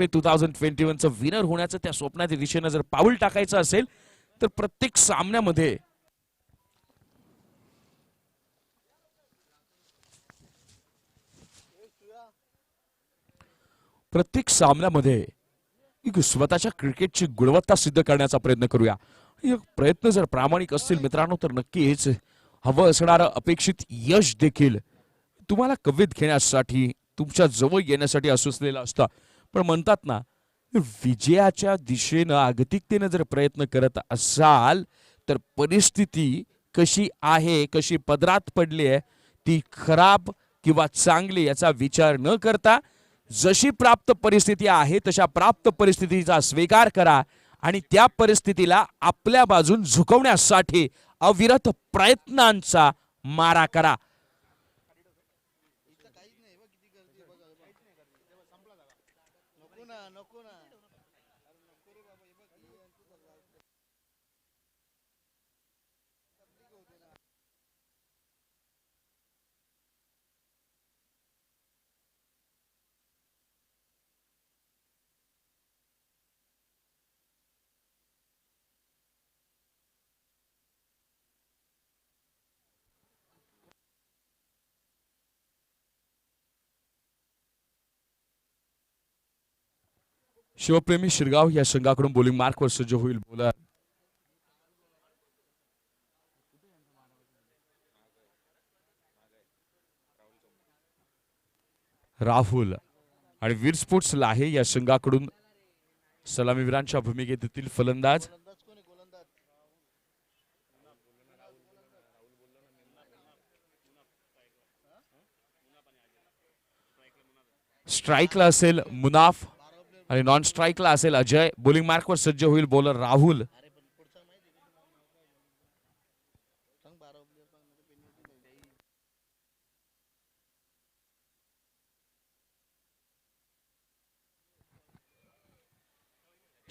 Trophy 2021 चं winner होण्याचं त्या स्वप्नाच्या दिशेने जर पाऊल टाकायचं असेल तर प्रत्येक सामन्यामध्ये स्वतःच्या क्रिकेटची गुणवत्ता सिद्ध करण्याचा प्रयत्न करूया. प्रयत्न जर प्रामाणिक असतील मित्रांनो तर नक्कीच हवं असणारं अपेक्षित यश देखील तुम्हाला कवित घेण्यासाठी तुमच्या जवळ येण्यासाठी असलेलं असतं. पण म्हणतात ना, विजयाच्या दिशेनं आगतिकतेने जर प्रयत्न करत असाल तर परिस्थिती कशी आहे, कशी पदरात पडली आहे, ती खराब किंवा चांगली याचा विचार न करता जशी प्राप्त परिस्थिती आहे तशा प्राप्त परिस्थितीचा स्वीकार करा आणि त्या परिस्थितीला आपल्या बाजून झुकवण्यासाठी अविरत प्रयत्नांचा मारा करा. शिवप्रेमी शिरगाव या संघाकडून बॉलिंग मार्कवर सज्ज होईल बॉलर राहुल आणि वीर स्पोर्ट्स लाहे या संघाकडून सलामीवीरांच्या भूमिकेत येथील फलंदाज स्ट्राईकला असेल मुनाफ आणि नॉन स्ट्राईकला असेल अजय. बॉलिंग मार्कवर सज्ज होईल बॉलर राहुल.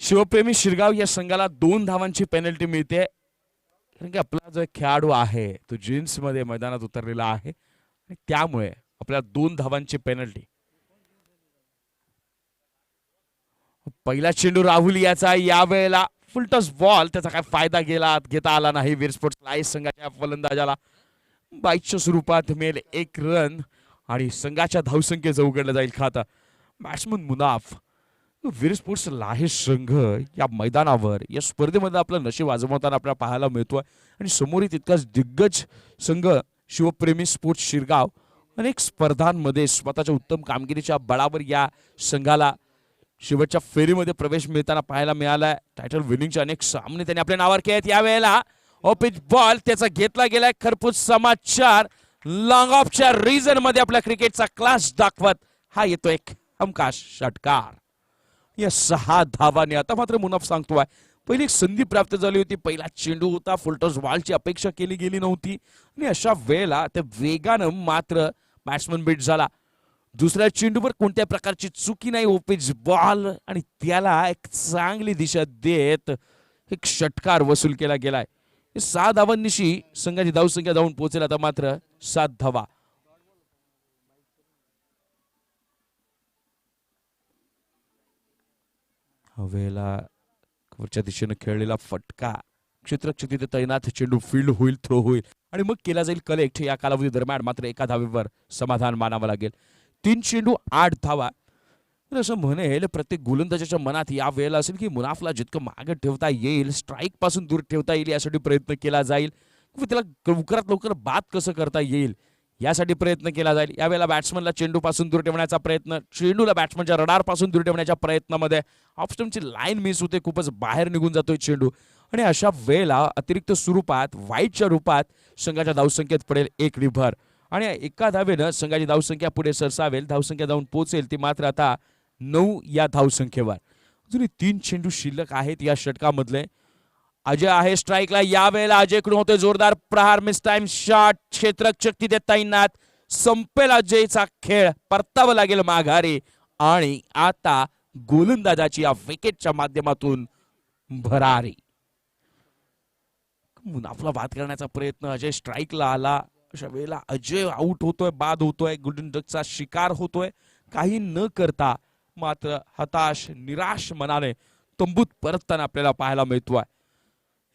शिवप्रेमी शिरगाव या संघाला 2 धावांची पेनल्टी मिळते कारण की आपला जो खेळाडू आहे तो जीन्स मध्ये मैदानात उतरलेला आहे आणि त्यामुळे आपल्याला 2 धावांची पेनल्टी. पहिला चेंडू राहुल याचा यावेळेला फुलटॉस बॉल, त्याचा काय फायदा घेता आला नाही वीर स्पोर्ट्स लाईव्ह संघाच्या फलंदाजाला. 22च्या स्वरूपात मिळेल 1 रन आणि संघाच्या धावसंख्येचं उघडलं जाईल खातं. बॅट्समन मुनाफ. वीर स्पोर्ट्स लाहे संघ या मैदानावर या स्पर्धेमध्ये आपलं नशीब आजमावताना आपल्याला पाहायला मिळतोय आणि समोर तितकाच दिग्गज संघ शिवप्रेमी स्पोर्ट्स शिरगाव अनेक स्पर्धांमध्ये स्वतःच्या उत्तम कामगिरीच्या बळावर या संघाला शेवटच्या फेरीमध्ये प्रवेश मिळताना पाहायला मिळालाय. टायटल विनिंगचे अनेक सामने त्यांनी आपल्या नावावर केलेत. यावेळेला ऑपिच बॉल त्याचा घेतला गेलाय. खरपूस समाचार लॉंग ऑफच्या रिजन मध्ये आपल्या क्रिकेटचा क्लास दाखवत हा येतो एक हमखास षटकार. या 6 धावांनी आता मात्र मुनाफ सांगतोय पहिली एक संधी प्राप्त झाली होती. पहिला चेंडू होता, फुलटॉस बॉलची अपेक्षा केली गेली नव्हती आणि अशा वेळेला त्या वेगानं मात्र बॅट्समन बीट झाला. दुसऱ्या चेंडूवर कोणत्या प्रकारची चुकी नाही. ओपिच बॉल आणि त्याला एक चांगली दिशा देत एक षटकार वसूल केला गेलाय. 6 धावांनिशी संघाची धावसंख्या जाऊन पोहोचेल आता मात्र 7 धावा. हवेला वरच्या दिशेने खेळलेला फटका क्षेत्ररक्षक तिथे तैनात. चेंडू फील्ड होईल, थ्रो होईल आणि मग केला जाईल कलेक्ट. या कालावधी दरम्यान मात्र 1 धावेवर समाधान मानावं लागेल. 3 चेंडू 8 धावा. असं म्हणेल प्रत्येक गोलंदाजाच्या मनात या वेळेला असेल की मुनाफला जितकं मागे ठेवता येईल, स्ट्राईक पासून दूर ठेवता येईल यासाठी प्रयत्न केला जाईल. त्याला लवकरात लवकर बाद कसं करता येईल यासाठी प्रयत्न केला जाईल. यावेळेला बॅट्समनला चेंडू पासून दूर ठेवण्याचा प्रयत्न, चेंडूला बॅट्समनच्या रडार पासून दूर ठेवण्याच्या प्रयत्नामध्ये ऑफस्टंपची लाईन मिस होते, खूपच बाहेर निघून जातोय चेंडू आणि अशा वेळेला अतिरिक्त स्वरूपात वाईटच्या रूपात संघाच्या धावसंख्येत पडेल 1 रिव्हर आणि 1 धावेनं संघाची धावसंख्या पुढे सरसावेल. धावसंख्या जाऊन पोहोचेल ती मात्र आता 9 या धावसंख्येवर. अजूनही 3 चेंडू शिल्लक आहेत या षटकामधले. अजय आहे स्ट्राईकला. यावेळेला अजयकडून होते जोरदार प्रहार, मिस टाइम शॉट. क्षेत्ररक्षक तिथे तैनात. संपेल अजयचा खेळ, परतावं लागेल माघारी आणि आता गोलंदाजाची या विकेटच्या माध्यमातून भरारी. मुनाफला बाद करण्याचा प्रयत्न. अजय स्ट्राईकला आला. अशा वेळेला अजय आउट होतोय, बाद होतोय, गोल्डन डकचा शिकार होतोय. काही न करता मात्र हताश निराश मनाने तंबूत परतताना आपल्याला पाहायला मिळतोय.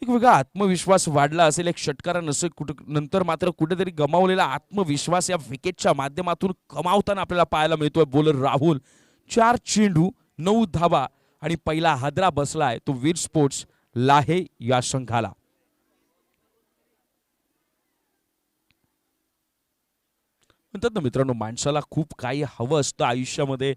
एक वेगळा आत्मविश्वास वाढला असेल एक षटकारानंतर नंतर मात्र कुठेतरी गमावलेला आत्मविश्वास या विकेटच्या माध्यमातून कमावताना आपल्याला पाहायला मिळतोय. बॉलर राहुल 4 चेंडू 9 धावा आणि पहिला हादरा बसलाय तो वीर स्पोर्ट्स लाहे या संघाला. म्हणतात ना मित्रांनो, माणसाला खूप काही हवं असतं आयुष्यामध्ये,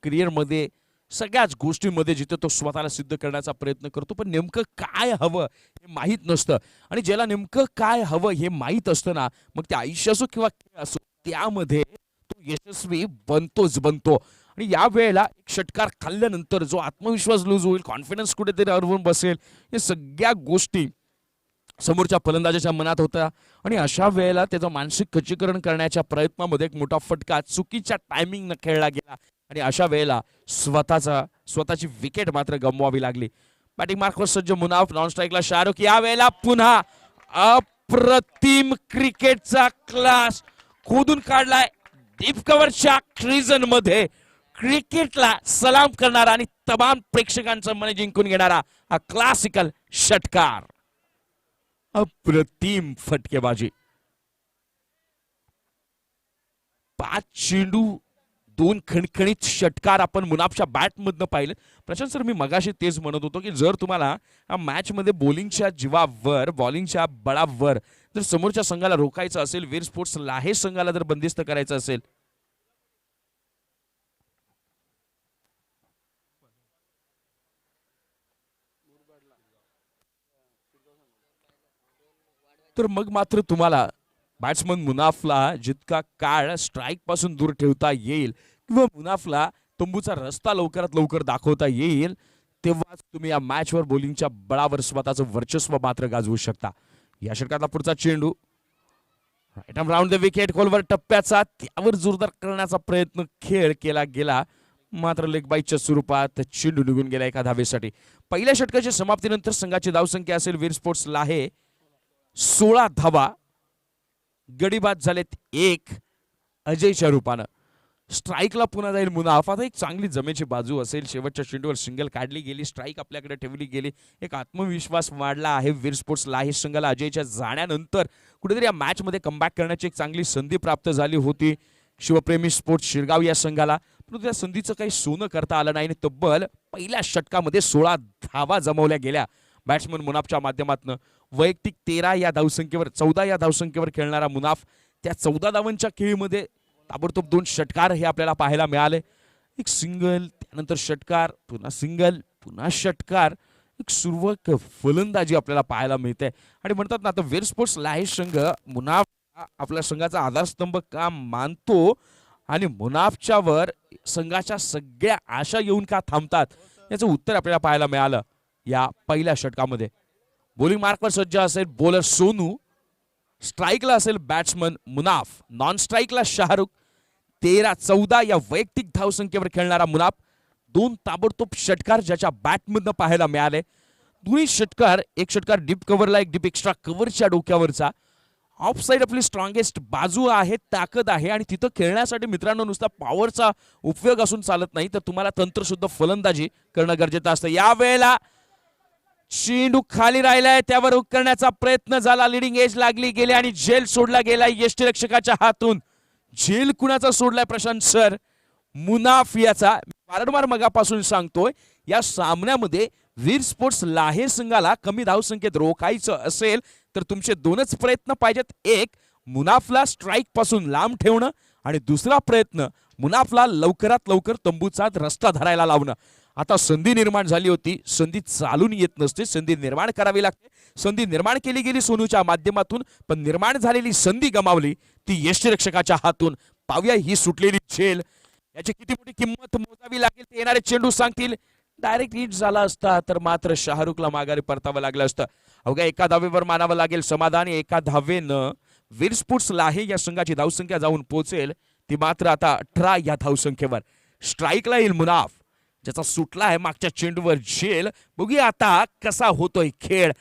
करिअरमध्ये, सगळ्याच गोष्टींमध्ये जिथे तो स्वतःला सिद्ध करण्याचा प्रयत्न करतो, पण नेमकं काय हवं हे माहीत नसतं. आणि ज्याला नेमकं काय हवं हे माहीत असतं ना, मग ते आयुष्य असो किंवा खेळ असो, त्यामध्ये तो यशस्वी बनतोच बनतो. आणि या वेळेला एक षटकार खाल्ल्यानंतर जो आत्मविश्वास लूज होईल, कॉन्फिडन्स कुठेतरी हरवून बसेल, या सगळ्या गोष्टी समोरच्या फलंदाजाच्या मनात होता. आणि अशा वेळेला त्याचं मानसिक खच्चीकरण करण्याच्या प्रयत्नामध्ये एक मोठा फटका चुकीच्या टायमिंगनं खेळला गेला आणि अशा वेळेला स्वतःची विकेट मात्र गमवावी लागली. बॅटिंग मार्कवर सज्ज मुनाफ, नॉन स्ट्राईकला शाहरुख. या वेळेला पुन्हा अप्रतिम क्रिकेटचा क्लास खोदून काढलाय डीप कव्हरच्या क्रिजन मध्ये. क्रिकेटला सलाम करणारा आणि तमाम प्रेक्षकांचं मन जिंकून घेणारा हा क्लासिकल षटकार. अप्रतिम फटकेबाजी. 5 चेंडू 2 खणखणीत षटकार आपण मुनाफच्या बॅटमधनं पाहिलं. प्रशांत सर, मी मगाशी तेच म्हणत होतो की जर तुम्हाला मॅच मध्ये बॉलिंगच्या जीवावर, बॉलिंगच्या बळावर जर समोरच्या संघाला रोखायचं असेल, वीर स्पोर्ट्स लाहे संघाला जर बंदिस्त करायचं असेल, तर मग मात्र तुम्हाला बॅट्समन मुनाफला जितका काळ स्ट्राईक पासून दूर ठेवता येईल किंवा मुनाफला तंबूचा रस्ता लवकरात लवकर दाखवता येईल, तेव्हाच तुम्ही या मॅचवर बॉलिंगच्या बळावर स्वतःचं वर्चस्व मात्र गाजवू शकता. या षटकातला पुढचा चेंडू right arm round the wicket, खोलवर टप्प्याचा, त्यावर जोरदार करण्याचा प्रयत्न खेळ केला गेला, मात्र लेग बाईटच्या स्वरूपात चेंडू निघून गेला एका धावेसाठी. पहिल्या षटकाच्या समाप्तीनंतर संघाची धावसंख्या असेल वीर स्पोर्ट्स लाहे 16 धावा. गडीबाद झालेत 1 अजयच्या रूपानं. स्ट्राईकला पुन्हा जाईल मुनाफ. आता एक चांगली जमेची बाजू असेल, शेवटच्या चेंडूवर सिंगल काढली गेली, स्ट्राईक आपल्याकडे ठेवली गेली, एक आत्मविश्वास वाढला आहे वीर स्पोर्ट्स लाहे संघाला. अजयच्या जाण्यानंतर कुठेतरी या मॅच मध्ये कमबॅक करण्याची एक चांगली संधी प्राप्त झाली होती शिवप्रेमी स्पोर्ट्स शिरगाव या संघाला, परंतु त्या संधीचं काही सोनं करता आलं नाही. तब्बल पहिल्या षटकामध्ये 16 धावा जमवल्या गेल्या बॅट्समन मुनाफच्या माध्यमातून. वैयक्तिक 13 या धावसंख्येवर 14 या धावसंख्येवर खेळणारा मुनाफ, त्या 14 धावांच्या खेळीमध्ये ताबडतोब 2 षटकार हे आपल्याला पाहायला मिळाले. एक सिंगल, त्यानंतर षटकार, पुन्हा सिंगल, पुन्हा षटकार, एक सुरवक फलंदाजी आपल्याला पाहायला मिळते. आणि म्हणतात ना, आता वीर स्पोर्ट्स लाहे संघ मुनाफ आपल्या संघाचा आधारस्तंभ का मानतो आणि मुनाफच्यावर संघाच्या सगळ्या आशा येऊन का थांबतात, याचं उत्तर आपल्याला पाहायला मिळालं या पहिल्या षटकामध्ये. बॉलिंग मार्कवर सज्ज असेल बॉलर सोनू, स्ट्राईकला असेल बॅट्समन मुनाफ, नॉन स्ट्राईकला शाहरुख. 13-14 या वैयक्तिक धावसंख्येवर खेळणारा मुनाफ. 2 ताबडतोब षटकार ज्याच्या बॅटमधनं पाहायला मिळाले. दोन्ही षटकार, एक षटकार डीप कव्हरला, एक डीप एक्स्ट्रा कव्हरच्या डोक्यावरचा. ऑफ साईड आपली स्ट्रॉंगेस्ट बाजू आहे, ताकद आहे, आणि तिथं खेळण्यासाठी मित्रांनो नुसता पॉवरचा उपयोग असून चालत नाही, तर तुम्हाला तंत्रशुद्ध फलंदाजी करणं गरजेचं असतं. या वेळेला चेंडू खाली राहिलाय, त्यावर हुक करण्याचा प्रयत्न झाला, लिडिंग एज लागली गेली आणि झेल सोडला गेला यष्टीरक्षकाच्या हातून. झेल कुणाचा सोडलाय प्रशांत सर? मुनाफ याचा. वारंवार मगापासून सांगतोय, या सामन्यामध्ये वीर स्पोर्ट्स लाहे संघाला कमी धावसंख्येत रोखायचं असेल तर तुमचे 2च प्रयत्न पाहिजेत. एक, मुनाफला स्ट्राईक पासून लांब ठेवणं, आणि दुसरा प्रयत्न मुनाफला लवकरात लवकर तंबूचा रस्ता धरायला लावणं. आता संधी निर्माण झाली होती, संधी चालून येत नसते, संधी निर्माण करावी लागते. संधी निर्माण केली गेली सोनूच्या माध्यमातून, पण निर्माण झालेली संधी गमावली ती यष्टीरक्षकाच्या हातून. पाहूया ही सुटलेली झेल, याची किती मोठी किंमत मोजावी लागेल ते येणारे चेंडू सांगतील. डायरेक्ट हिट झाला असता तर मात्र शाहरुखला माघारी परतावं लागलं असतं. अवघ्या एका धावेवर मानावं लागेल समाधान. एका धावेनं वीर स्पोर्ट्स लाहे या संघाची धावसंख्या जाऊन पोहोचेल ती मात्र आता 18 या धावसंख्येवर. स्ट्राईकला येईल मुनाफ, ज्याचा सुटला आहे मागच्या चेंडूवर झेल. बघूया आता कसा होतोय खेळ,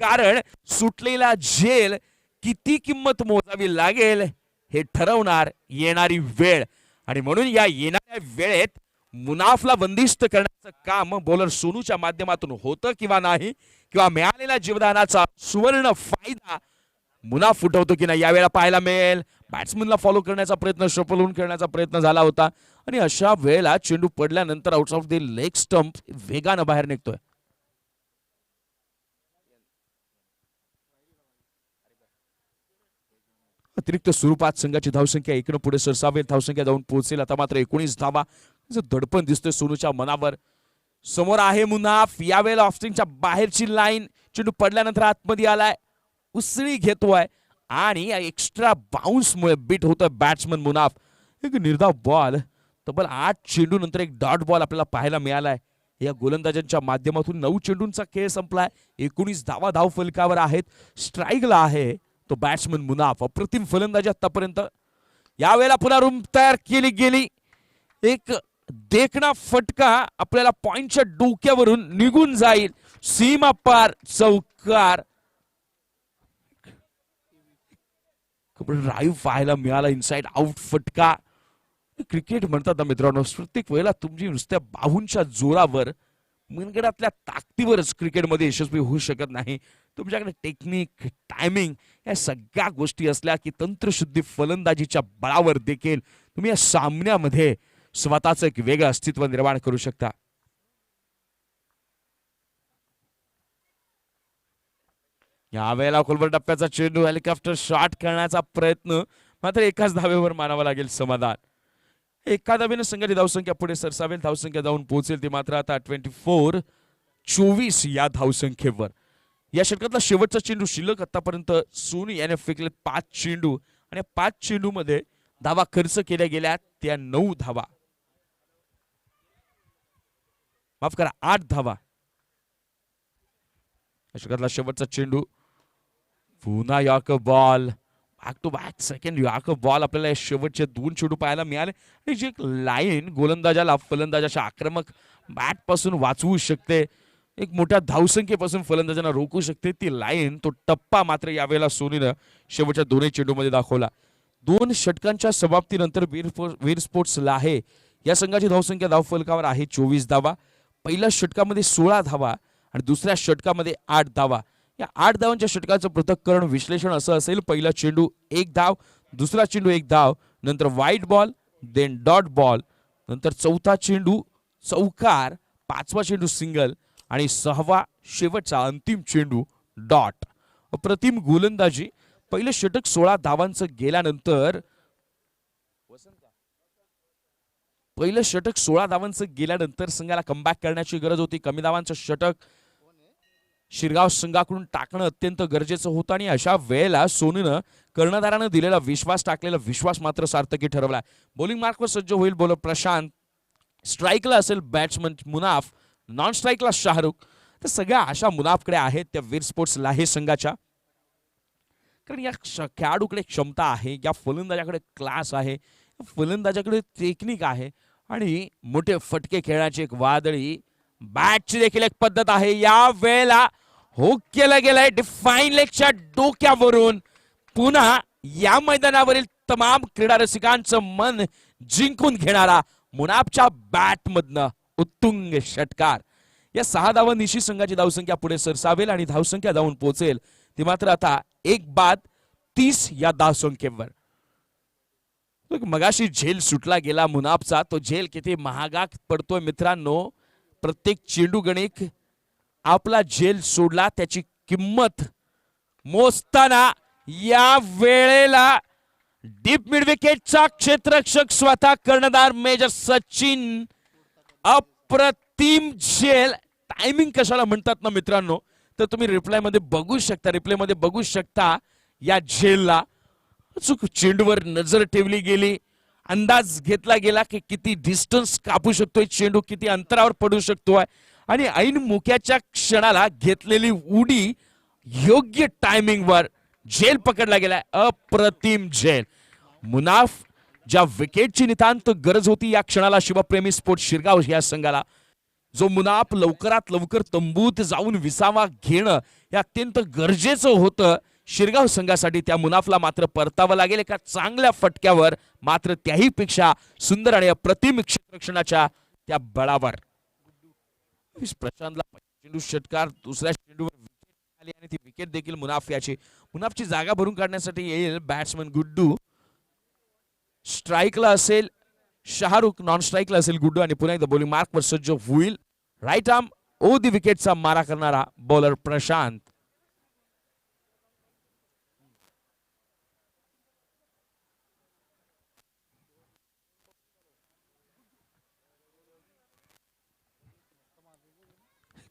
कारण सुटलेला झेल किती किंमत मोजावी लागेल हे ठरवणार येणारी वेळ. आणि म्हणून या येणाऱ्या वेळेत मुनाफला बंदिस्त करण्याचं काम बॉलर सोनूच्या माध्यमातून होतं किंवा नाही, किंवा मिळालेल्या जीवदानाचा सुवर्ण फायदा मुनाफ उठवतो की नाही यावेळेला पाहायला मिळेल. बॅट्समनला फॉलो करण्याचा प्रयत्न, शपलून खेळण्याचा प्रयत्न झाला होता आणि अशा वेळेला चेंडू पडल्यानंतर out of the leg stump वेगानं बाहेर निघतोय. अतिरिक्त स्वरूपात संघाची धावसंख्या 1 पुढे सरसावेल. धावसंख्या जाऊन पोहोचेल आता मात्र 19 धावा. दडपण दिसतोय सोनूच्या मनावर. समोर आहे मुनाफ. यावेळेला ऑफस्टिंगच्या बाहेरची लाईन. चेंडू पडल्यानंतर आतमध्ये आलाय, उसळी घेतोय आणि या एक्स्ट्रा बाउन्समुळे बीट होतोय बॅट्समन मुनाफ. एक निर्धाव बॉल. तब्बल 8 चेंडू नंतर एक डॉट बॉल आपल्याला पाहायला मिळालाय. या गोलंदाजांच्या माध्यमातून 9 चेंडूंचा खेळ संपलाय. 19 धावा धाव फलकावर आहेत. स्ट्राईकला आहे तो बॅट्समन मुनाफ. अप्रतिम फलंदाजी आतापर्यंत. यावेळेला पुन्हा रूम तयार केली गेली. एक देखणा फटका आपल्याला पॉइंटच्या डोक्यावरून निघून जाईल. सीमा पार चौकार. ड्राईव्ह पाहायला मिळाला. इनसाइड आउट फटका. क्रिकेट म्हणतात ना मित्रांनो, प्रत्येक वेळेला तुमची नुसत्या बाहूंच्या जोरावर, मनगडातल्या ताकदीवरच क्रिकेटमध्ये यशस्वी होऊ शकत नाही. तुमच्याकडे टेक्निक, टायमिंग या सगळ्या गोष्टी असल्या की तंत्रशुद्धी फलंदाजीच्या बळावर देखील तुम्ही या सामन्यामध्ये स्वतःचं एक वेगळं अस्तित्व निर्माण करू शकता. यावेळेला खोलवर टप्प्याचा चेंडू. हेलिकॉप्टर शॉट करण्याचा प्रयत्न, मात्र एकाच धावेवर मानावं लागेल समाधान. एका धावेने संघाची धावसंख्या पुढे सरसावेल. धावसंख्या जाऊन पोहोचेल ती मात्र आता 24 या धावसंख्येवर. या षटकातला शेवटचा चेंडू शिल्लक. आतापर्यंत सोनी याने फेकले 5 चेंडू आणि 5 चेंडू मध्ये धावा खर्च केल्या गेल्या त्या 9 धावा, माफ करा 8 धावा. षटकातला शेवटचा चेंडू. पुन्हा याक ball. Back to back second याक बॉल. आपल्याला शेवटचे 2 चेंडू पाहायला मिळाले आणि जी एक लाईन गोलंदाजाला फलंदाजाच्या आक्रमक बॅट पासून वाचवू शकते, एक मोठ्या धावसंख्येपासून फलंदाजांना रोखू शकते, ती लाईन, तो टप्पा मात्र यावेळेला सोनीनं शेवटच्या 2 चेंडूमध्ये दाखवला. 2 षटकांच्या समाप्तीनंतर वीर स्पोर्ट्स लाहे या संघाची धावसंख्या धावफलकावर आहे 24 धावा. पहिल्या षटकामध्ये 16 धावा आणि दुसऱ्या षटकामध्ये 8 धावा. या 8 धावांच्या षटकाचं पृथक्करण विश्लेषण असं असेल: पहिला चेंडू 1 धाव, दुसरा चेंडू 1 धाव, नंतर wide ball, then dot ball, नंतर चौथा चेंडू चौकार, 5वा चेंडू सिंगल आणि 6वा शेवटचा अंतिम चेंडू डॉट. अप्रतिम गोलंदाजी. पहिलं षटक 16 धावांचं गेल्यानंतर संघाला कमबॅक करण्याची गरज होती. कमी धावांचं षटक शिरगाव संघाकडून टाकणं अत्यंत गरजेचं होतं आणि अशा वेळेला सोनीनं कर्णधारानं दिलेला विश्वास, टाकलेला विश्वास मात्र सार्थकी ठरवला. बॉलिंग मार्कवर सज्ज होईल बॉलर प्रशांत. स्ट्राईकला असेल बॅट्समन मुनाफ, नॉन स्ट्राईकला शाहरुख. तर सगळ्या आशा मुनाफकडे आहेत त्या वीर स्पोर्ट्स लाहे संघाच्या. कारण या खेळाडूकडे क्षमता आहे, या फलंदाजाकडे क्लास आहे, फलंदाजाकडे टेक्निक आहे आणि मोठे फटके खेळण्याची एक वादळी बॅटची देखील एक पद्धत आहे. या वेळेला हुक केलं गेलंय डिफाईन लेगच्या डोक्यावरून. पुन्हा या मैदानावरील तमाम क्रीडा रसिकांचं मन जिंकून घेणारा मुनाफच्या बॅटमधनं उत्तुंग षटकार. या 6 धावांनिशी संघाची धावसंख्या पुढे सरसावेल आणि धावसंख्या जाऊन पोहोचेल ती मात्र आता 1 बाद 30 या धावसंख्येवर. मगाशी झेल सुटला गेला मुनाफचा, तो झेल किती महागात पडतोय मित्रांनो. प्रत्येक चेंडू गणिक आपला झेल सोडला त्याची किंमत मोजताना या वेळेला डीप मिड विकेटचा क्षेत्ररक्षक स्वतः कर्णधार मेजर सचिन. अप्रतिम झेल. टायमिंग कशाला म्हणतात ना मित्रांनो, तर तुम्ही रिप्लाय मध्ये बघू शकता या झेलला. चूक चेंडूवर नजर ठेवली गेली, अंदाज घेतला गेला की किती डिस्टन्स कापू शकतोय चेंडू, किती अंतरावर पडू शकतोय आणि ऐन मुक्याच्या क्षणाला घेतलेली उडी योग्य टायमिंगवर झेल पकडला गेलाय. अप्रतिम झेल. मुनाफ ज्या विकेटची नितांत गरज होती या क्षणाला शिवप्रेमी स्पोर्ट्स शिरगाव या संघाला, जो मुनाफ लवकरात लवकर तंबूत जाऊन विसावा घेणं हे अत्यंत गरजेचं होतं शिरगाव संघासाठी, त्या मुनाफला मात्र परतावं लागेल एका चांगल्या फटक्यावर. मात्र त्याही पेक्षा सुंदर आणि अप्रतिम क्षेत्ररक्षणाच्या त्या बळावर प्रशांतला चेंडू षटकार दुसऱ्या चेंडूवर विकेट आली आणि ती विकेट देखील मुनाफची जागा भरून काढण्यासाठी येईल बॅट्समन गुड्डू. स्ट्राईकला असेल शाहरुख, नॉन स्ट्राईकला असेल गुड्डू आणि पुन्हा एकदा बॉलिंग मार्कवर सज्ज होईल. राईट आर्म ओ दी विकेटचा मारा करणारा बॉलर प्रशांत.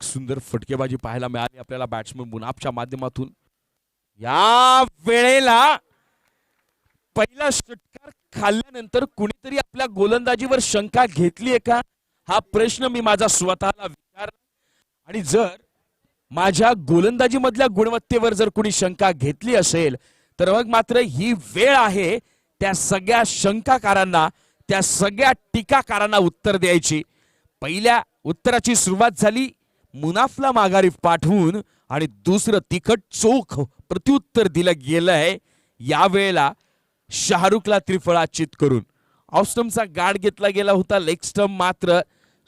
सुंदर फटकेबाजी पाहायला मिळाली आपल्याला बॅट्समन मुनाफच्या माध्यमातून. या वेळेला पहिला षटकार खाल्ल्यानंतर कुणीतरी आपल्या गोलंदाजीवर शंका घेतलीये का, हा प्रश्न मी माझा स्वतःला विचारला. आणि जर माझ्या गोलंदाजी मधल्या गुणवत्तेवर जर कुणी शंका घेतली असेल तर मग मात्र ही वेळ आहे त्या सगळ्या शंकाकारांना, त्या सगळ्या टीकाकारांना उत्तर द्यायची. पहिल्या उत्तराची सुरुवात झाली मुनाफला माघारी पाठवून आणि दुसरं तिखट चोख प्रत्युत्तर दिलं गेलंय यावेळेला शाहरुखला त्रिफळाचित करून. ऑफस्टम्पचा गाड घेतला गेला होता, लेग स्टंप मात्र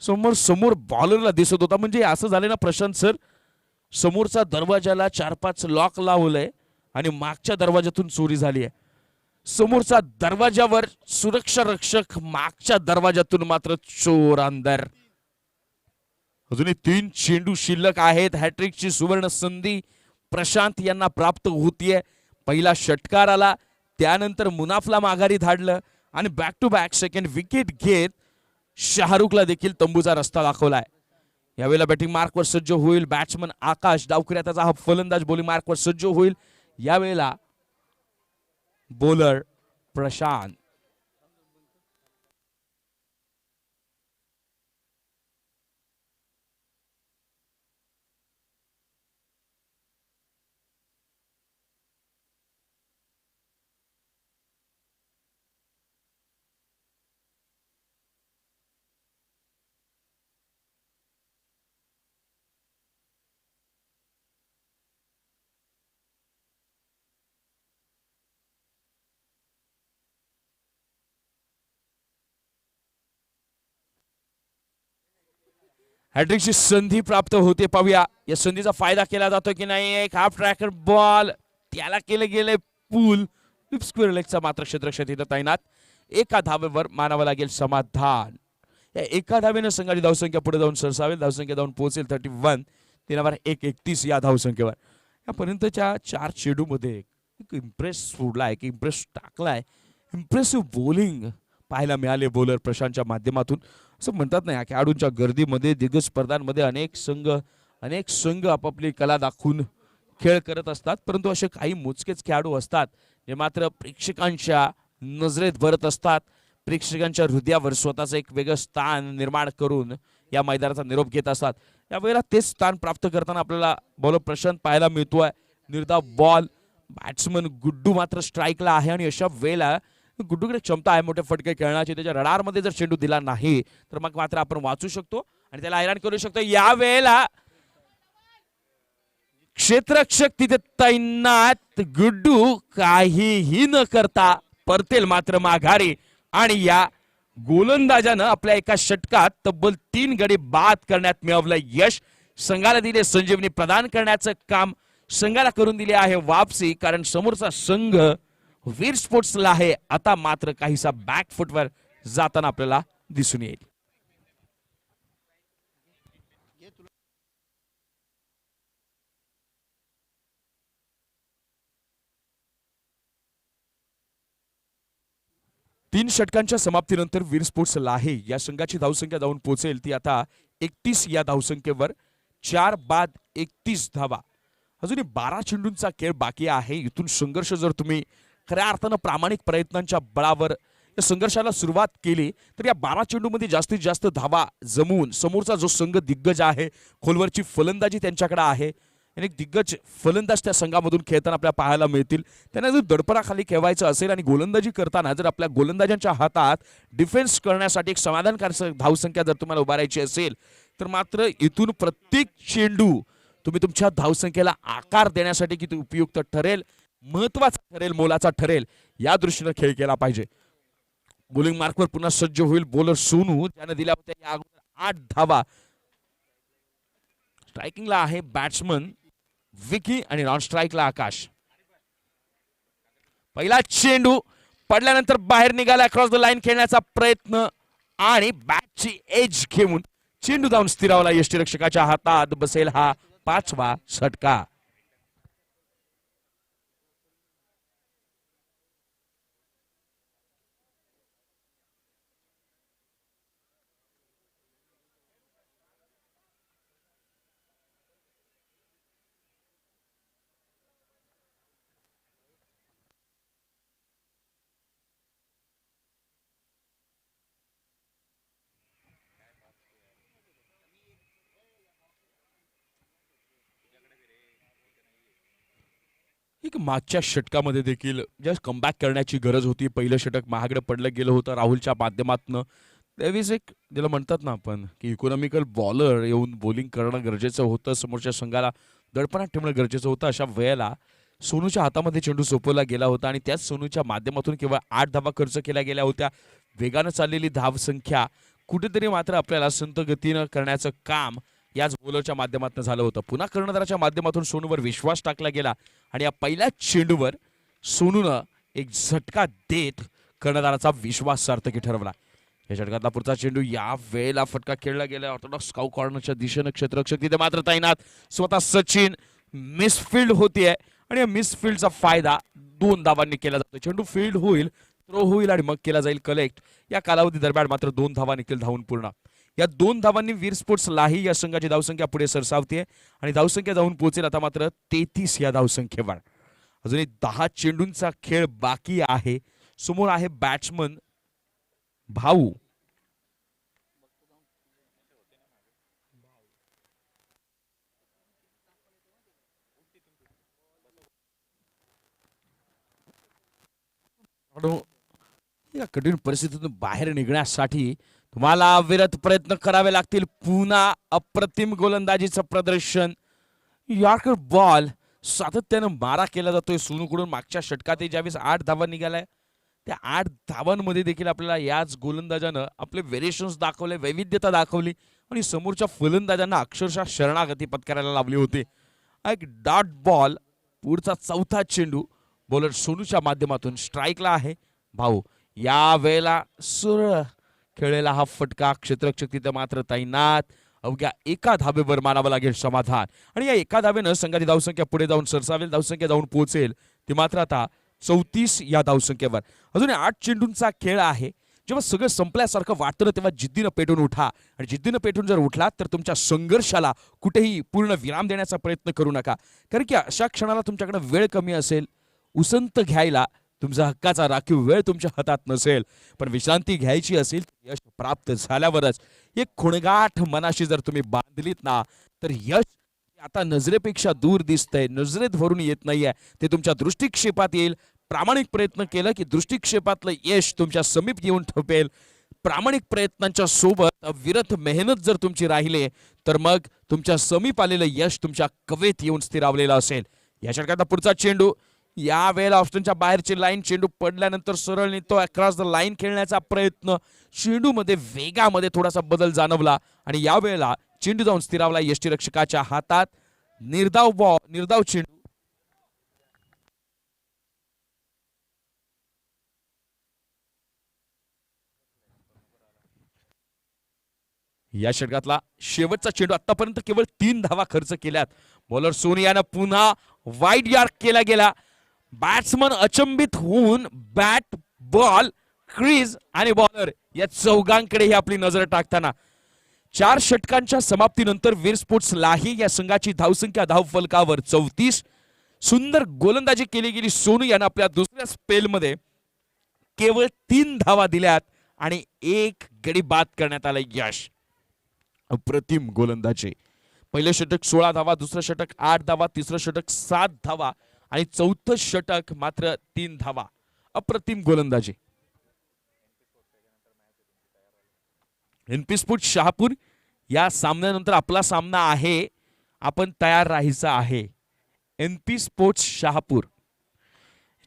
समोर बॉलरला दिसत होता. म्हणजे असं झालं ना प्रशांत सर, समोरचा दरवाजाला 4-5 लॉक लावलंय आणि मागच्या दरवाजातून चोरी झाली आहे. समोरचा दरवाजावर सुरक्षा रक्षक, मागच्या दरवाजातून मात्र चोर अंदर. अजूनही 3 चेंडू शिल्लक आहेत. हॅट्रिकची सुवर्ण संधी प्रशांत यांना प्राप्त होतीये. पहिला षटकार आला, त्यानंतर मुनाफला माघारी धाडलं आणि back to back second wicket घेत शाहरुखला देखील तंबूचा रस्ता दाखवलाय. यावेळेला बॅटिंग मार्कवर सज्ज होईल बॅट्समन आकाश. डावखुऱ्या त्याचा हा फलंदाज बॉलिंग मार्कवर सज्ज होईल. यावेळेला बॉलर प्रशांत. हॅट्रिकची संधी प्राप्त होते, पाहूया या संधीचा फायदा केला जातो की नाही. एक हाफ ट्रॅकर बॉल, त्याला केलं गेलंय पूल. स्क्वेअर लेगचा मात्र क्षेत्ररक्षक इथं तैनात. एका धावेवर मानावं लागेल समाधान. या एका धावेनं संघाची धावसंख्या पुढे जाऊन सरसावेल. धावसंख्या जाऊन पोहोचेल 31. 3/1 या धावसंख्येवर. यापर्यंतच्या 4 चेंडूमध्ये एक इम्प्रेस सोडलाय, की इम्प्रेस टाकलाय. इम्प्रेसिव्ह बॉलिंग पाहायला मिळाले बॉलर प्रशांतच्या माध्यमातून. असं म्हणतात ना, खेळाडूंच्या गर्दीमध्ये दिग्गज स्पर्धांमध्ये अनेक संघ आपापली कला दाखवून खेळ करत असतात, परंतु असे काही मोजकेच खेळाडू असतात जे मात्र प्रेक्षकांच्या नजरेत भरत असतात. प्रेक्षकांच्या हृदयावर स्वतःचं एक वेगळं स्थान निर्माण करून या मैदानाचा निरोप घेत असतात. यावेळेला तेच स्थान प्राप्त करताना आपल्याला बॉलर प्रशांत पाहायला मिळतोय. निर्धाव बॉल, बॅट्समन गुड्डू मात्र स्ट्राईकला आहे आणि अशा वेळेला गुड्डूकडे क्षमता आहे मोठे फटके खेळण्याची. त्याच्या रडारमध्ये जर चेंडू दिला नाही तर मग मात्र आपण वाचू शकतो आणि त्याला हैराण करू शकतो. यावेळेला क्षेत्ररक्षक तिथे तैनात. गुड्डू काहीही न करता परतेल मात्र माघारी आणि या गोलंदाजानं आपल्या एका षटकात तब्बल 3 गडी बाद करण्यात मिळवलं यश. संघाला दिले संजीवनी प्रदान करण्याचं काम संघाला करून दिले आहे वापसी, कारण समोरचा संघ वीर स्पोर्ट्सला आहे. आता मात्र काहीसा बॅक फुटवर जाताना आपल्याला दिसून येईल. तीन षटकांच्या समाप्तीनंतर वीर स्पोर्ट्स लाहे या संघाची धावसंख्या जाऊन पोहोचेल ती आता 31 या धावसंख्येवर. 4 बाद 31 धावा. अजूनही 12 चेंडूंचा खेळ बाकी आहे. इथून संघर्ष जर तुम्ही खऱ्या अर्थानं प्रामाणिक प्रयत्नांच्या बळावर या संघर्षाला सुरुवात केली तर या 12 चेंडूमध्ये जास्तीत जास्त धावा जमवून समोरचा जो संघ दिग्गज आहे, खोलवरची फलंदाजी त्यांच्याकडे आहे, अनेक दिग्गज फलंदाज त्या संघामधून खेळताना आपल्याला पाहायला मिळतील. त्यांना जर दडपणाखाली खेळवायचं असेल आणि गोलंदाजी करताना जर आपल्या गोलंदाजांच्या हातात डिफेन्स करण्यासाठी एक समाधानकारक धावसंख्या जर तुम्हाला उभारायची असेल तर मात्र इथून प्रत्येक चेंडू तुम्ही तुमच्या धावसंख्येला आकार देण्यासाठी किती उपयुक्त ठरेल, महत्वाचा ठरेल, मोलाचा ठरेल, या दृष्टीने खेळ केला पाहिजे. बॉलिंग मार्कवर पुन्हा सज्ज होईल बॉलर सोनू, ज्याने दिल्या होत्या या 8 धावा. स्ट्रायकिंगला आहे बॅट्समन विकी आणि नॉन स्ट्राईकला आकाश. पहिला चेंडू पडल्यानंतर बाहेर निघाला, क्रॉस द लाईन खेळण्याचा प्रयत्न आणि बॅटची एज घेऊन चेंडू जाऊन स्थिरावला यष्टीरक्षकाच्या हातात. बसेल हा 5वा षटका. एक मागच्या षटकामध्ये देखील जस्ट कमबॅक करण्याची गरज होती. पहिलं षटक महागडं पडलं गेलं होतं राहुलच्या माध्यमातून. त्यावेळेस एक ज्याला म्हणतात ना आपण की इकॉनॉमिकल बॉलर येऊन बॉलिंग करणं गरजेचं होतं, समोरच्या संघाला दडपणात ठेवणं गरजेचं होतं. अशा वेळेला सोनूच्या हातामध्ये चेंडू सोपवला गेला होता आणि त्याच सोनूच्या माध्यमातून केवळ 8 धावा खर्च केल्या गेल्या होत्या. वेगानं चाललेली धावसंख्या कुठेतरी मात्र आपल्याला संत गतीनं करण्याचं काम याच बॉलरच्या माध्यमातून झालं होतं. पुन्हा कर्णधाराच्या माध्यमातून सोनूवर विश्वास टाकला गेला आणि या पहिल्या चेंडूवर सोनूनं एक झटका देत कर्णधाराचा विश्वास सार्थकी ठरवला. या षटकातला पुढचा चेंडू या वेळेला फटका खेळला गेला ऑर्थोडॉक्स स्काउ कॉर्नरच्या दिशेनं. क्षेत्ररक्षक तिथे मात्र तैनात. स्वतः सचिन मिसफिल्ड होतीये आणि या मिसफिल्डचा फायदा 2 धावांनी केला जातो. चेंडू फील्ड होईल, थ्रो होईल आणि मग केला जाईल कलेक्ट. या कालावधी दरम्यान मात्र 2 धावा निखिल धावून पूर्ण. या 2 धावांनी वीर स्पोर्ट्स लाही या संघाची धावसंख्या पुढे सरसावते आणि धावसंख्या जाऊन पोहोचेल आता मात्र 33 या धावसंख्येवर. अजूनही 10 चेंडूंचा खेळ बाकी आहे. समोर आहे बॅट्समन भाऊ. या कठीण परिस्थितीतून बाहेर निघण्यासाठी तुम्हाला अविरत प्रयत्न करावे लागतील. पुन्हा अप्रतिम गोलंदाजीचं प्रदर्शन. यॉर्कर बॉल सातत्यानं मारा केला जातोय सोनूकडून. मागच्या षटकात ज्यावेळेस 8 धावा निघालाय त्या 8 धावांमध्ये देखील आपल्याला याच गोलंदाजानं आपले व्हेरिएशन्स दाखवले, वैविध्यता दाखवली आणि समोरच्या फलंदाजांना अक्षरशः शरणागती पत्करायला लावली होती. एक डॉट बॉल. पुढचा चौथा चेंडू बॉलर सोनूच्या माध्यमातून स्ट्राईकला आहे भाऊ. या वेळेला सुरळ खेळलेला हा फटका. क्षेत्ररक्षक तिथे मात्र तैनात. अवघ्या एका धाबेवर मानावं लागेल समाधान आणि या एका धाबेनं संघाची धावसंख्या पुढे जाऊन सरसावेल, धावसंख्या जाऊन पोहोचेल ती मात्र आता 34 या धावसंख्येवर. अजून 8 चेंडूंचा खेळ आहे. जेव्हा सगळं संपल्यासारखं वाटतं तेव्हा जिद्दीनं पेटून उठा आणि जिद्दीनं पेटून जर उठलात तर तुमच्या संघर्षाला कुठेही पूर्ण विराम देण्याचा प्रयत्न करू नका. कारण की अशा क्षणाला तुमच्याकडे वेळ कमी असेल, उसंत घ्यायला तुमचा हक्काचा राखीव वेळ तुमच्या हातात नसेल, पण विश्रांती घ्यायची असेल यश प्राप्त झाल्यावरच एक खुणगाठ मनाशी जर तुम्ही बांधलीत ना तर यश आता नजरेपेक्षा दूर दिसतंय, नजरेत भरून येत नाहीये, ते तुमच्या दृष्टिक्षेपात येईल. प्रामाणिक प्रयत्न केलं की दृष्टिक्षेपातलं यश तुमच्या समीप येऊन ठेपेल. प्रामाणिक प्रयत्नांच्या सोबत अविरत मेहनत जर तुमची राहिली तर मग तुमच्या समीप आलेलं यश तुमच्या कवेत येऊन स्थिरावलेलं असेल. या षटकाचा पुढचा चेंडू या वेळेला ऑप्शनच्या बाहेरची लाईन. चेंडू पडल्यानंतर सरळ निघतो. अक्रॉस द लाईन खेळण्याचा प्रयत्न. चेंडूमध्ये वेगामध्ये थोडासा बदल जाणवला आणि या वेळेला चेंडू जाऊन स्थिरावला यष्टीरक्षकाच्या हातात. निर्धाव चेंडू. या षटकातला शेवटचा चेंडू. आतापर्यंत केवळ 3 धावा खर्च केल्यात. बॉलर सोनियानं पुन्हा वाईड यार्क केला गेला. बॅट्समन अचंबित होऊन बॅट, बॉल, क्रीज आणि बॉलर या चौघांकडे ही आपली नजर टाकताना 4 षटकांच्या समाप्तीनंतर वीर स्पोर्ट्स लाही या संघाची धावसंख्या धावफलकावर 34. सुंदर गोलंदाजी केली गेली. सोनू यानं आपल्या दुसऱ्या स्पेलमध्ये केवळ 3 धावा दिल्यात आणि 1 गडी बाद करण्यात आलं यश. अप्रतिम गोलंदाजी. पहिलं षटक 16 धावा, दुसरं षटक 8 धावा, तिसरं षटक 7 धावा आणि चौथं षटक मात्र 3 धावा. अप्रतिम गोलंदाजी. एनपी स्पोर्ट्स शहापूर या सामन्यानंतर आपला सामना आहे. आपण तयार राहायचं आहे. NP sports Shahapur.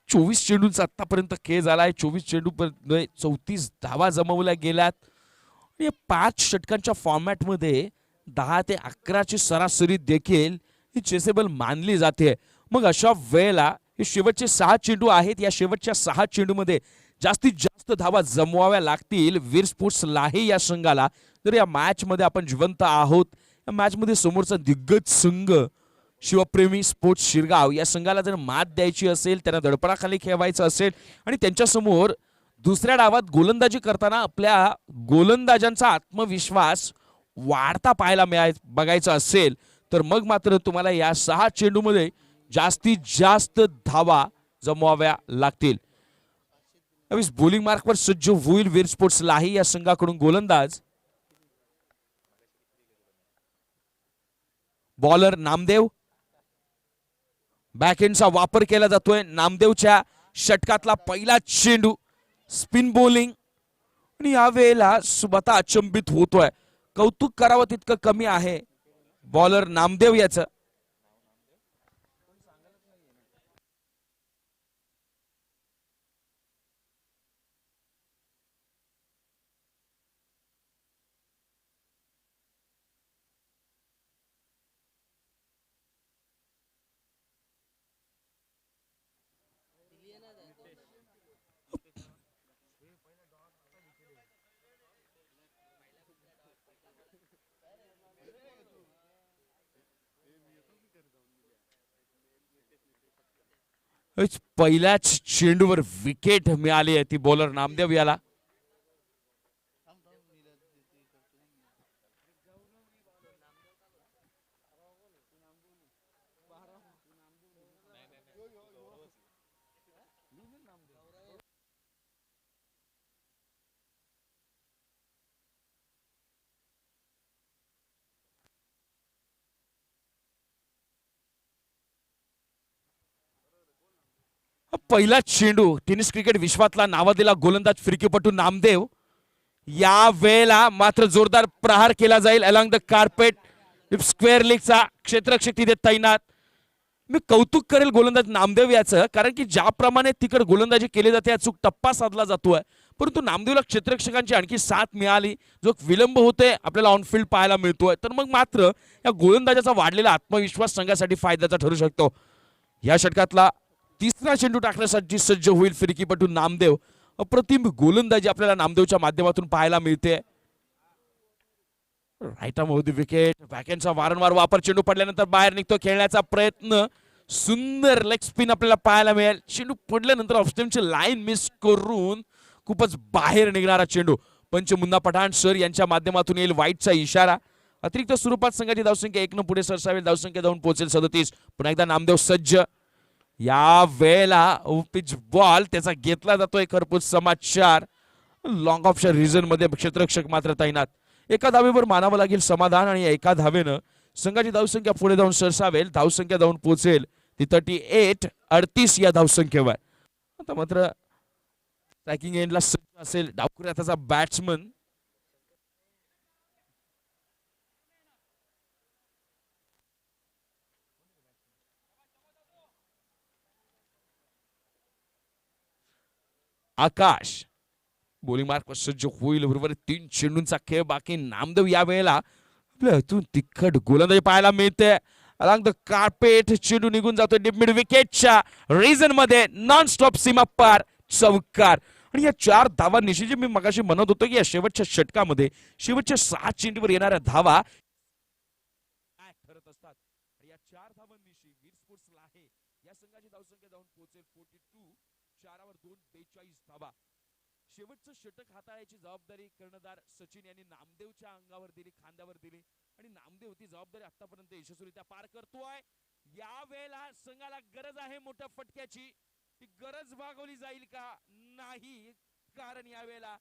24 चेंडूंचा आतापर्यंत खेळ झालाय. 24 चेंडू 34 धावा जमवल्या गेल्यात. या 5 षटकांच्या फॉर्मॅटमध्ये 10 ते 11ची सरासरी देखील ही चेसेबल मानली जाते. मग अशा वेळेला हे शेवटचे 6 चेंडू आहेत. या शेवटच्या 6 चेंडूमध्ये जास्तीत जास्त धावा जमवाव्या लागतील वीर स्पोर्ट्स लाहे या संघाला. तर या मॅचमध्ये आपण जिवंत आहोत. या मॅचमध्ये समोरचा दिग्गज संघ शिवप्रेमी स्पोर्ट्स शिरगाव या संघाला जर मात द्यायची असेल, त्यांना दडपणाखाली खेळवायचं असेल आणि त्यांच्यासमोर दुसऱ्या डावात गोलंदाजी करताना आपल्या गोलंदाजांचा आत्मविश्वास वाढता पाहायला बघायचा असेल, तर मग मात्र तुम्हाला या 6 चेंडूमध्ये जास्तीत जास्त धावा जमवाव्या लागतील. बोलिंग मार्कवर सज्ज होईल वीर स्पोर्ट्स लाही या संघाकडून गोलंदाज. बॉलर नामदेव. बॅकहँडचा वापर केला जातोय. नामदेवच्या षटकातला पहिला चेंडू स्पिन बॉलिंग आणि यावेळेला सुबता अचंबित होतोय. कौतुक करावं तितकं कमी आहे बॉलर नामदेव याचं. पहिल्याच चेंडूवर विकेट मिळाली आहे ती बॉलर नामदेव याला. पहिला चेंडू टेनिस क्रिकेट विश्वातला नावादिला गोलंदाज फिरकीपटू नामदेव. या वेळेला मात्र जोरदार प्रहार केला जाईल अलॉंग द कार्पेट. स्क्वेअर लेगचा क्षेत्ररक्षक तिथे तैनात. मी कौतुक करेल गोलंदाज नामदेव याचं, कारण की ज्याप्रमाणे तिकड गोलंदाजी केली जाते अचूक टप्पा साधला जातोय, परंतु नामदेवला क्षेत्ररक्षकांची आणखी साथ मिळाली. जो विलंब होतोय आपल्याला ऑनफिल्ड पाहायला मिळतोय, तर मग मात्र या गोलंदाजाचा वाढलेला आत्मविश्वास संघासाठी फायद्याचा ठरू शकतो. या षटकातला तिसरा चेंडू टाकण्यासाठी सज्ज होईल फिरकीपटू नामदेव. अप्रतिम गोलंदाजी आपल्याला नामदेवच्या माध्यमातून पाहायला मिळते. राईट आर्म होती विकेट. बॅकहँडचा वारंवार वापर. चेंडू पडल्यानंतर बाहेर निघतो. खेळण्याचा प्रयत्न. सुंदर लेग स्पिन आपल्याला पाहायला मिळेल. चेंडू पडल्यानंतर ऑफस्टमची लाईन मिस करून खूपच बाहेर निघणारा चेंडू. पंच मुन्ना पठाण सर यांच्या माध्यमातून येईल वाईटचा इशारा. अतिरिक्त स्वरूपात संघाची धावसंख्या 1 पुढे सरसावेल. धावसंख्या जाऊन पोहोचेल 37. पुन्हा एकदा नामदेव सज्ज. या वेळेला पिच बॉल त्याचा घेतला जातोय. खरपूस समाचार. लॉंग ऑफच्या रिझन मध्ये क्षेत्ररक्षक मात्र तैनात. एका धावेवर मानावं लागेल समाधान आणि एका धावेनं संघाची धावसंख्या पुढे जाऊन सरसावेल. धावसंख्या जाऊन पोहोचेल ती 38 या धावसंख्येवर. आता मात्र ट्रॅकिंग एंडला सज्ज असेल डावखुऱ्या त्याचा बॅट्समन. आकाश. बॉलिंग मार्क सज्ज होईल. बरोबर 3 चेंडूंचा खेळ बाकी. नामदेव या वेळेला आपल्या हातून तिखट गोलंदाजी पाहायला मिळते. अलॉंग द कार्पेट चेंडू निघून जातो डीप मिड विकेटच्या रिजन मध्ये. नॉन स्टॉप सीमा पार चौकार. आणि या 4 धावांनिशी जे मी मगाशी म्हणत होतो की या शेवटच्या षटकामध्ये शेवटच्या 6 चेंडूवर येणाऱ्या धावा ठरत असतात. या 4 धावांनिशी वीर स्पोर्ट्स लाहे या संघाची धावसंख्या जाऊन पोहोचेल 42. 4 वर 2 42 धावा. शेवटचं षटक हाताळायची जबाबदारी कर्णधार सचिन यांनी नामदेवच्या अंगावर दिली, खांद्यावर दिली आणि नामदेव ती जबाबदारी आतापर्यंत यशस्वीरित्या पार करतोय. या वेळेला संघाला गरज आहे मोठ्या फटक्याची. ती गरज भागवली जाईल का? नाही, कारण या वेळेला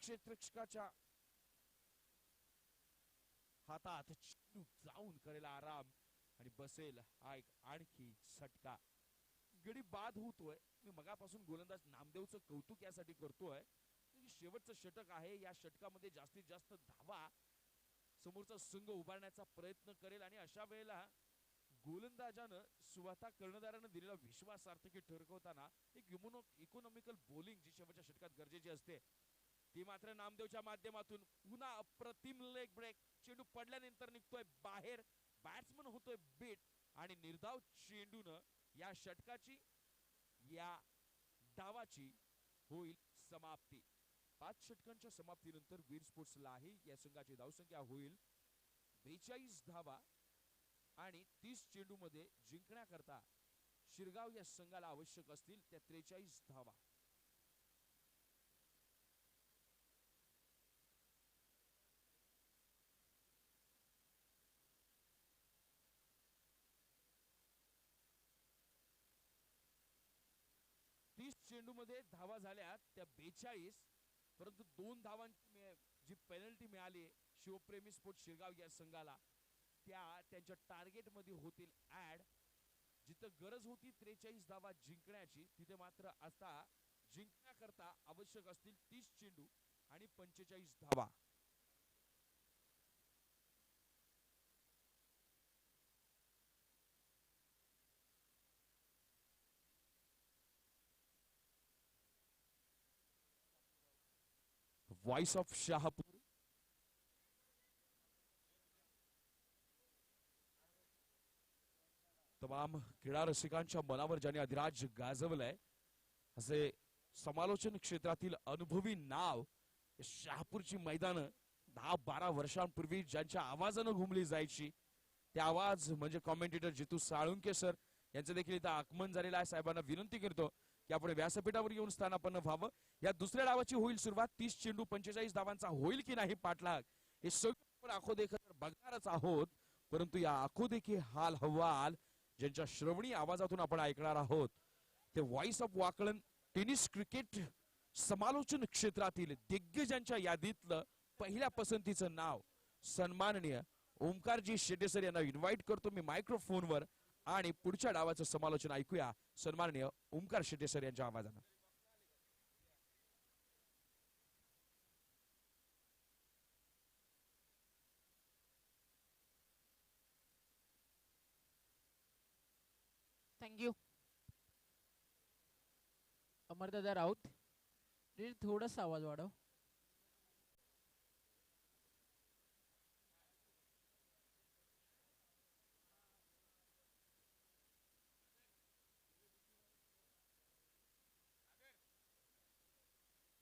क्षेत्ररक्षकाच्या हातात चेंडू जाऊन करेल आराम आणि बसेल हा एक आणखी झटका. गडी बाद होतोय. मी मगापासून गोलंदाज नामदेवचं कौतुक यासाठी करतोय. शेवटचं षटक आहे. या षटकामध्ये जास्तीत जास्त धावा समोरचा संघ उभारण्याचा प्रयत्न करेल आणि अशा वेळेला गोलंदाजानं स्वतः कर्णधारानं दिलेला विश्वासार्थकी ठरवताना एक इकॉनॉमिकल बॉलिंग जी शेवटच्या षटकात गरजेची असते ती मात्र नामदेवच्या माध्यमातून पुन्हा अप्रतिम लेग ब्रेक. चेंडू पडल्यानंतर निघतोय बाहेर, बॅट्समन होतोय बीट आणि निर्धाव चेंडून या षटकाची, या डावाची होईल समाप्ती. 5 षटकांच्या समाप्तीनंतर वीर स्पोर्ट्स लाही या संघाची धावसंख्या होईल 42 धावा आणि 30 चेंडू मध्ये जिंकण्याकरता शिरगाव या संघाला आवश्यक असतील त्या 43 धावा. चेंडू मध्ये धावा झाल्या त्या 42, परंतु 2 धावांची जी पेनल्टी मिळाली शिवप्रेमी स्पोर्ट्स शिरगाव या संघाला त्या त्यांच्या टार्गेट मध्ये होतील ऍड. जिथं गरज होती 43 धावा जिंकण्याची तिथे मात्र आता जिंकण्याकरता आवश्यक असतील 30 चेंडू आणि 45 धावा. Voice of Shahapur. तमाम क्रीडा रसिकांच्या मनावर ज्याने अधिराज गाजवलंय असे समालोचन क्षेत्रातील अनुभवी नाव शहापूरची मैदानं 10-12 वर्षांपूर्वी ज्यांच्या आवाजानं घुमली जायची ते आवाज म्हणजे कॉमेंटेटर जितू साळुंके सर यांचं देखील इथं आगमन झालेलं आहे. साहेबांना विनंती करतो की आपण व्यासपीठावर येऊन स्थानापन्न व्हावं. या दुसऱ्या डावाची होईल सुरुवात. 30 चेंडू 45 धावांचा होईल की नाही पाठलाग हे सगळं आखो देखत बघणारच आहोत. परंतु या आखो देखी हाल हवाल ज्यांच्या श्रवणी आवाजातून आपण ऐकणार आहोत ते voice of Wakalan tennis cricket समालोचन क्षेत्रातील दिग्गजांच्या यादीतलं पहिल्या पसंतीचं नाव सन्माननीय ओमकारजी शेटे सर यांना इन्व्हाइट करतो मी मायक्रोफोनवर आणि पुढच्या डावाचं समालोचन ऐकूया सन्माननीय ओमकार शेटे सर यांच्या आवाजानं. थँक्यू अमरदादा राऊत. थोडासा आवाज वाढव.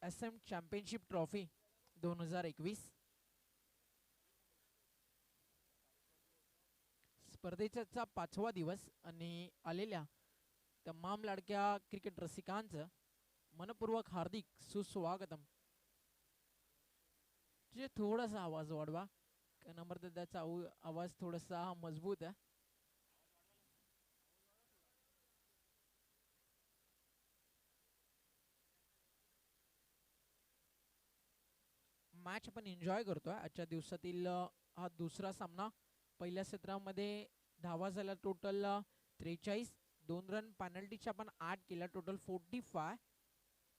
SM चॅम्पियनशिप ट्रॉफी 2021 स्पर्धेचा 5वा दिवस आणि आलेल्या तमाम लाडक्या क्रिकेट रसिकांचं मनपूर्वक हार्दिक सुस्वागतम. जे थोडासा आवाज वाढवा कारण अमरदादाचा आवाज थोडासा मजबूत आहे. मॅच आपण एन्जॉय करतोय. आजच्या दिवसातील हा दुसरा सामना. पहिल्या सत्रामध्ये धावा झाल्या टोटल 43, 2 रन पेनल्टीच्या आपण 8 केल्या, टोटल 45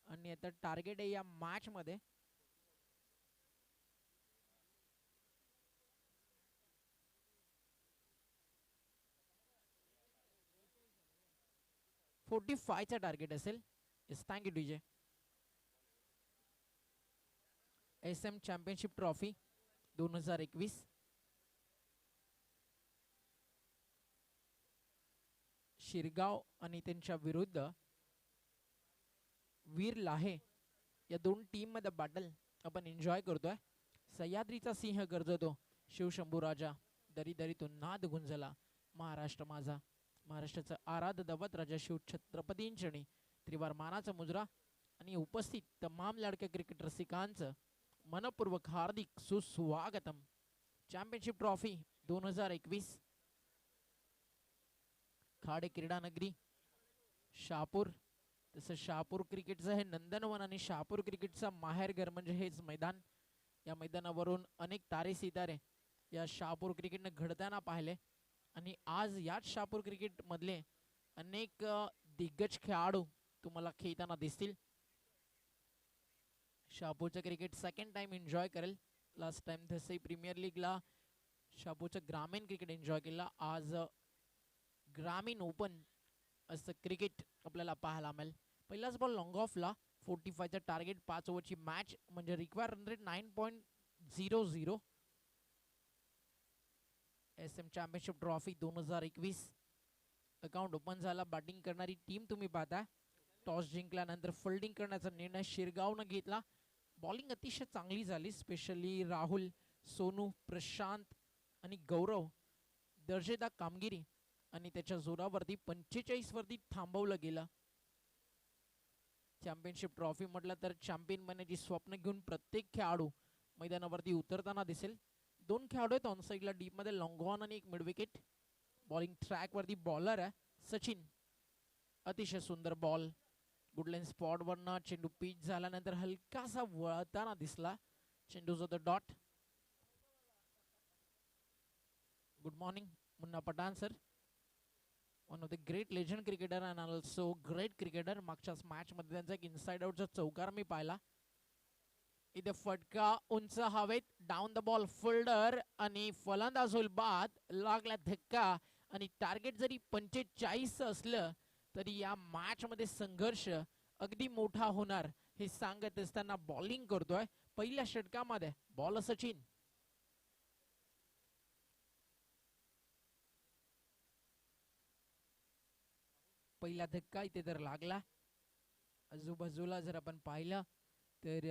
आणि आता टार्गेट आहे या मॅच मध्ये 45 चा टार्गेट असेल. Yes thank you DJ. SM championship trophy 2021 Shirgaon आणि त्यांच्या विरुद्ध वीर लाहे या दोन टीम मध्ये बॅटल आपण एन्जॉय करतोय. सह्याद्रीचा सिंह गरजतो, शिवशंभू राजा दरी दरीतून नाद गुंजला, महाराष्ट्र माझा, महाराष्ट्राचा आराध दैवत राजा शिव छत्रपतींचणी त्रिवार मानाचा मुजरा आणि उपस्थित तमाम लाडक्या क्रिकेट रसिकांचं मनपूर्वक हार्दिक सुस्वागतम. चॅम्पियनशिप ट्रॉफी 2021 खाडे क्रीडा नगरी शहापूर. तसं शहापूर क्रिकेटचं हे नंदनवन आणि शहापूर क्रिकेटचा माहेरघर म्हणजे हेच मैदान. या मैदानावरून अनेक तारे सितारे या शहापूर क्रिकेटने घडताना पाहिले आणि आज याच शहापूर क्रिकेट मधले अनेक दिग्गज खेळाडू तुम्हाला खेळताना दिसतील. शहापूरचं क्रिकेट सेकंड टाइम एन्जॉय करेल. लास्ट टाइम तसंही प्रीमियर लीगला शहापूरचं ग्रामीण क्रिकेट एन्जॉय केला. आज ग्रामीण ओपन असं क्रिकेट आपल्याला पाहायला मिळेल. पहिलाच बॉल लॉंग ऑफला 45चं टार्गेट, 5 ओव्हरची मॅच म्हणजे require run rate 9.00. SM championship trophy 2021 account open झाला. बॅटिंग करणारी टीम तुम्ही पाहता. टॉस जिंकल्यानंतर फिल्डिंग करण्याचा निर्णय शिरगावनं घेतला. बॉलिंग अतिशय चांगली झाली, स्पेशली राहुल, सोनू, प्रशांत आणि गौरव दर्जेदार कामगिरी आणि त्याच्या जोरावरती 45 वरती थांबवलं गेलं. चॅम्पियनशिप ट्रॉफी म्हटलं तर चॅम्पियन बनण्याची स्वप्न घेऊन प्रत्येक खेळाडू मैदानावरती उतरताना दिसेल. 2 खेळाडू आहेत ऑन साईडला डीप मध्ये, लॉंगॉन आणि एक मिड विकेट. बॉलिंग ट्रॅक वरती बॉलर आहे सचिन. अतिशय सुंदर बॉल, गुडलाईन स्पॉट वरनं चेंडू पिच झाल्यानंतर हलकासा वळताना दिसला. चेंडूचा the dot. Good morning Munna Pathan sir, one of the great legend cricketer and also great cricketer. मागच्याच मॅच मध्ये त्यांचा एक इनसाइड आउटचा चौकार मी पाहिला. इथे फटका उंच हवेत, डाऊन द बॉल फिल्डर आणि फलंदाज होईल बाद. लागला धक्का आणि टार्गेट जरी 45 असलं तरी या मॅच मध्ये संघर्ष अगदी मोठा होणार हे सांगत असताना बॉलिंग करतोय पहिल्या षटकामध्ये बॉल सचिन. पहिला धक्का इथे तर लागला. आजूबाजूला जर आपण पाहिलं तर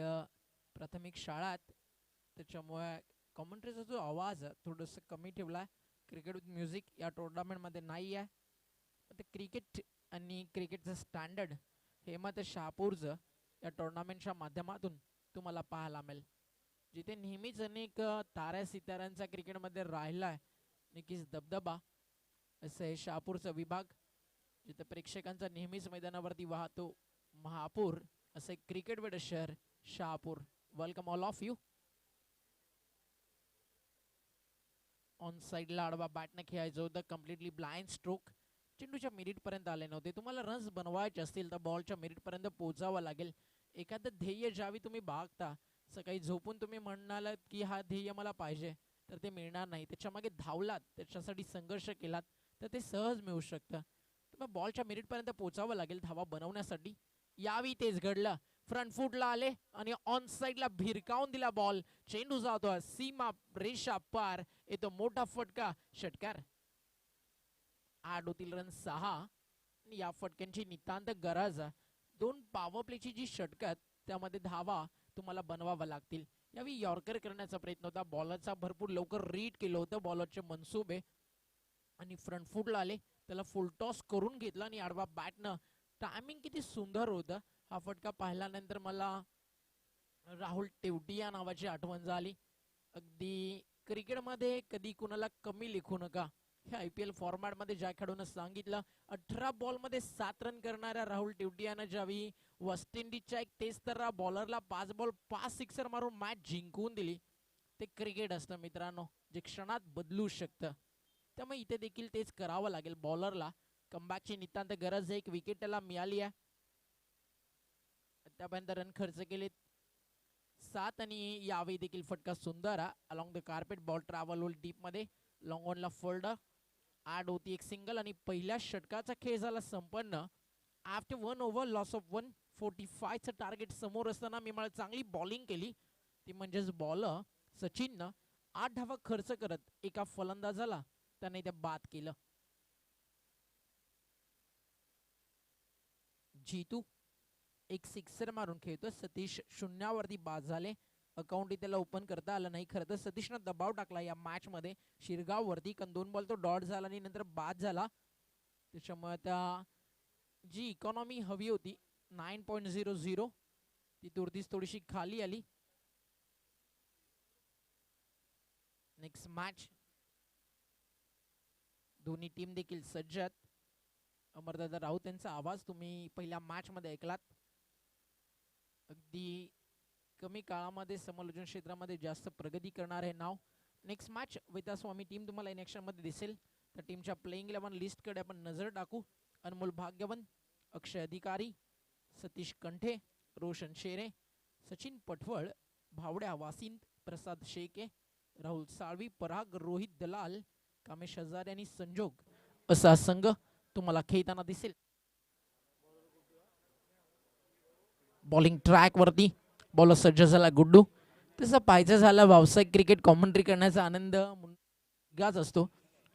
प्राथमिक शाळात, त्याच्यामुळे कॉमेंट्रीचा जो आवाज थोडंसं कमी ठेवला. क्रिकेट विथ म्युझिक या टुर्नामेंटमध्ये नाही आहे. तर क्रिकेट आणि क्रिकेटचं स्टँडर्ड हे मात्र शहापूरचं या टुर्नामेंटच्या माध्यमातून तुम्हाला पाहायला मिळेल. जिथे नेहमीच अनेक ताऱ्या सिताऱ्यांचा क्रिकेटमध्ये राहिला आहे, नक्कीच दबदबा असं हे शहापूरचा विभाग, जिथे प्रेक्षकांचा नेहमीच मैदानावरती वाहतो महापूर. असं एक क्रिकेट वेड शहर Shahapur. Welcome all of you. On साईडला आडवा बॅटने खेळायचं होतं, कम्प्लिटली ब्लाइंड स्ट्रोक. चेंडूच्या मिरिट पर्यंत आले नव्हते. तुम्हाला रन्स बनवायचे असतील तर बॉलच्या मिरिट पर्यंत पोहोचावं लागेल. एखादं ध्येय ज्यावेळी तुम्ही बागता, सकाळी झोपून तुम्ही म्हणाल की हा ध्येय मला पाहिजे, तर ते मिळणार नाही. त्याच्यामागे धावलात, त्याच्यासाठी संघर्ष केलात तर ते सहज मिळू शकतं. तुम्हाला बॉलच्या मिरिट पर्यंत पोहोचावं लागेल धावा बनवण्यासाठी. यावेळी तेच घडलं. फ्रंट फुटला आले आणि ऑन साईडला भिरकावून दिला बॉल. चेंडू जातो सीमा रेषा पार, येतो मोठा फटका, षटकार. 8 होतील रन 6. या फटक्यांची नितांत गरज. 2 पॉवर प्लेची जी षटकात त्यामध्ये धावा तुम्हाला बनवावा लागतील. यावेळी यॉर्कर करण्याचा प्रयत्न होता. बॉलरचा भरपूर लवकर रीड केलं होतं बॉलरचे मनसुबे आणि फ्रंट फुटला आले, त्याला फुल टॉस करून घेतला आणि आडवा बॅटनं. टायमिंग किती सुंदर होतं. हा फटका पाहिल्यानंतर मला राहुल तेवटिया नावाची आठवण झाली. अगदी क्रिकेटमध्ये कधी कुणाला कमी लिखू नका. हे IPL फॉर्मॅटमध्ये ज्या खेळाडूनं सांगितलं, 18 बॉलमध्ये 7 रन करणाऱ्या राहुल तेवटियानं ज्यावेळी वेस्ट इंडिजच्या एक तेच तर बॉलरला 5 बॉल 5 सिक्सर मारून मॅच जिंकवून दिली. ते क्रिकेट असतं मित्रांनो, जे क्षणात बदलू शकतं. त्यामुळे इथे देखील तेच करावं लागेल बॉलरला. कमबॅकची नितांत गरज आहे. एक विकेट त्याला मिळाली आहे. आतापर्यंत रन खर्च केले 7 आणि यावेळी देखील फटका सुंदर along the carpet. Ball travel होल डीप मध्ये, लॉंग ऑनला फोल्डर. 8 होती एक सिंगल आणि पहिल्या षटकाचा खेळ झाला संपन्न. आफ्टर 1 ओव्हर लॉस ऑफ 145चं टार्गेट समोर असताना मी मला चांगली बॉलिंग केली. ती म्हणजेच बॉलर सचिननं 8 धावा खर्च करत एका फलंदाजाला त्याने त्या बाद केलं. जीतू एक सिक्सर मारून खेळतो. सतीश शून्यावरती बाद झाले. अकाउंट त्याला ओपन करता आलं नाही. खरं तर सतीशनं दबाव टाकला या मॅच मध्ये शिरगाव वरती, कारण 2 बॉल तो डॉट झाला आणि नंतर बाद झाला. त्याच्यामुळे त्या जी इकॉनॉमी हवी होती 9.00 ती तुरतीच थोडीशी खाली आली. Next match. दोन्ही टीम देखील सज्ज आहेत. अमरदादा राऊत यांचा आवाज तुम्ही पहिल्या मॅच मध्ये ऐकलात. अगदी कमी काळामध्ये समालोचन क्षेत्रामध्ये जास्त प्रगती करणार आहे नाव. नेक्स्ट मॅच वेतास्वामी टीम तुम्हाला इन ॲक्शन मध्ये दिसेल. त्या टीमच्या प्लेइंग 11 लिस्ट कडे आपण नजर टाकू. अनमोल भाग्यवन, अक्षय अधिकारी, सतीश कंठे, रोशन शेरे, सचिन पटवळ, भावड्या वासिंद, प्रसाद शेके, राहुल साळवी, पराग, रोहित दलाल, कामेश हजारे आणि संजोग असा संघ तुम्हाला खेळताना दिसेल. बॉलिंग ट्रॅक वरती बॉलर सज्ज झाला गुड्डू. तसं पाहायचं झालं व्यावसायिक क्रिकेट कॉमेंट्री करण्याचा आनंद मुलगाच असतो,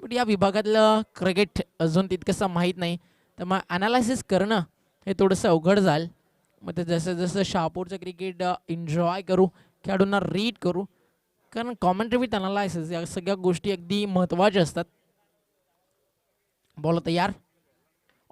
पण या विभागातलं क्रिकेट अजून तितकंसं माहीत नाही, तर मग ॲनालायसिस करणं हे थोडंसं अवघड जाईल. मग ते जसं जसं शहापूरचं क्रिकेट एन्जॉय करू, खेळाडूंना रीड करू, कारण कॉमेंट्री विथ अनालायसिस या सगळ्या गोष्टी अगदी महत्त्वाच्या असतात. बॉल तयार,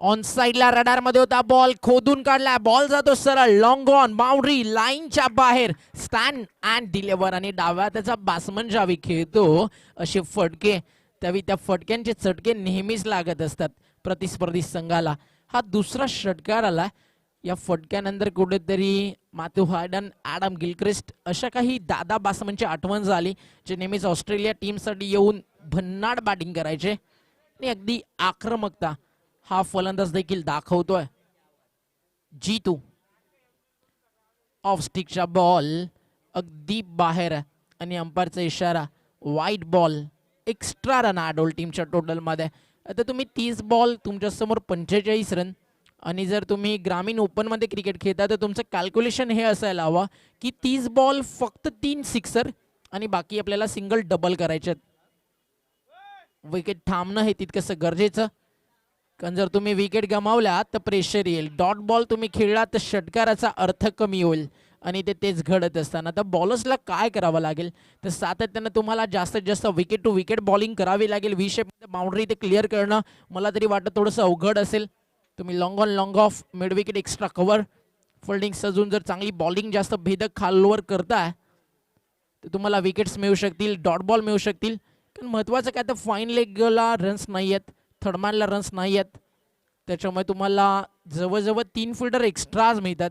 ऑन साइडला रडारमध्ये होता, बॉल खोदून काढला, बॉल जातो सरळ लॉंग ऑन बाउंड्री लाईनच्या बाहेर, स्टँड अँड डिलिव्हर. आणि डाव्या त्याचा बॅट्समन ज्यावेळी खेळतो असे फटके, त्यावेळी त्या फटक्यांचे चटके नेहमीच लागत असतात प्रतिस्पर्धी संघाला. हा दुसरा षटकार आला. या फटक्यानंतर कुठेतरी मॅथ्यू हार्डन, ॲडम गिलक्रिस्ट अशा काही दादा बॅट्समनची आठवण झाली, जे नेहमीच ऑस्ट्रेलिया टीमसाठी येऊन भन्नाट बॅटिंग करायचे आणि अगदी आक्रमकता हा फलंदाज देखील दाखवतोय. जीतू ऑफ स्टिकचा बॉल अगदी बाहेर आणि अंपायरचा इशारा वाईट बॉल. एक्स्ट्रा रन आडोल टीमच्या टोटलमध्ये. आता तुम्ही 30 बॉल तुमच्यासमोर 45 रन, आणि जर तुम्ही ग्रामीण ओपनमध्ये क्रिकेट खेळता तर तुमचं कॅल्क्युलेशन हे असायला हवं की 30 बॉल फक्त 3 सिक्सर आणि बाकी आपल्याला सिंगल डबल करायचे. विकेट थांबणं हे तितकंसं गरजेचं, कारण जर तुम्ही विकेट गमावल्या तर प्रेशर येईल. डॉट बॉल तुम्ही खेळला तर षटकाराचा अर्थ कमी होईल आणि तेच घडत असताना तर बॉलर्सला काय करावं लागेल तर सातत्यानं तुम्हाला जास्तीत जास्त विकेट टू विकेट बॉलिंग करावी लागेल. शेपमध्ये बाउंड्री ते क्लिअर करणं मला तरी वाटतं थोडंसं अवघड असेल. तुम्ही long on long off mid wicket extra cover fielding सजून जर चांगली बॉलिंग जास्त भेदक खालवर करताय तर तुम्हाला विकेट्स मिळू शकतील, डॉट बॉल मिळू शकतील. कारण महत्त्वाचं काय तर फाईन लेगला रन्स नाही आहेत, थर्डमॅनला रन्स नाही आहेत, त्याच्यामुळे तुम्हाला जवळजवळ 3 फिल्डर एक्स्ट्राज मिळतात.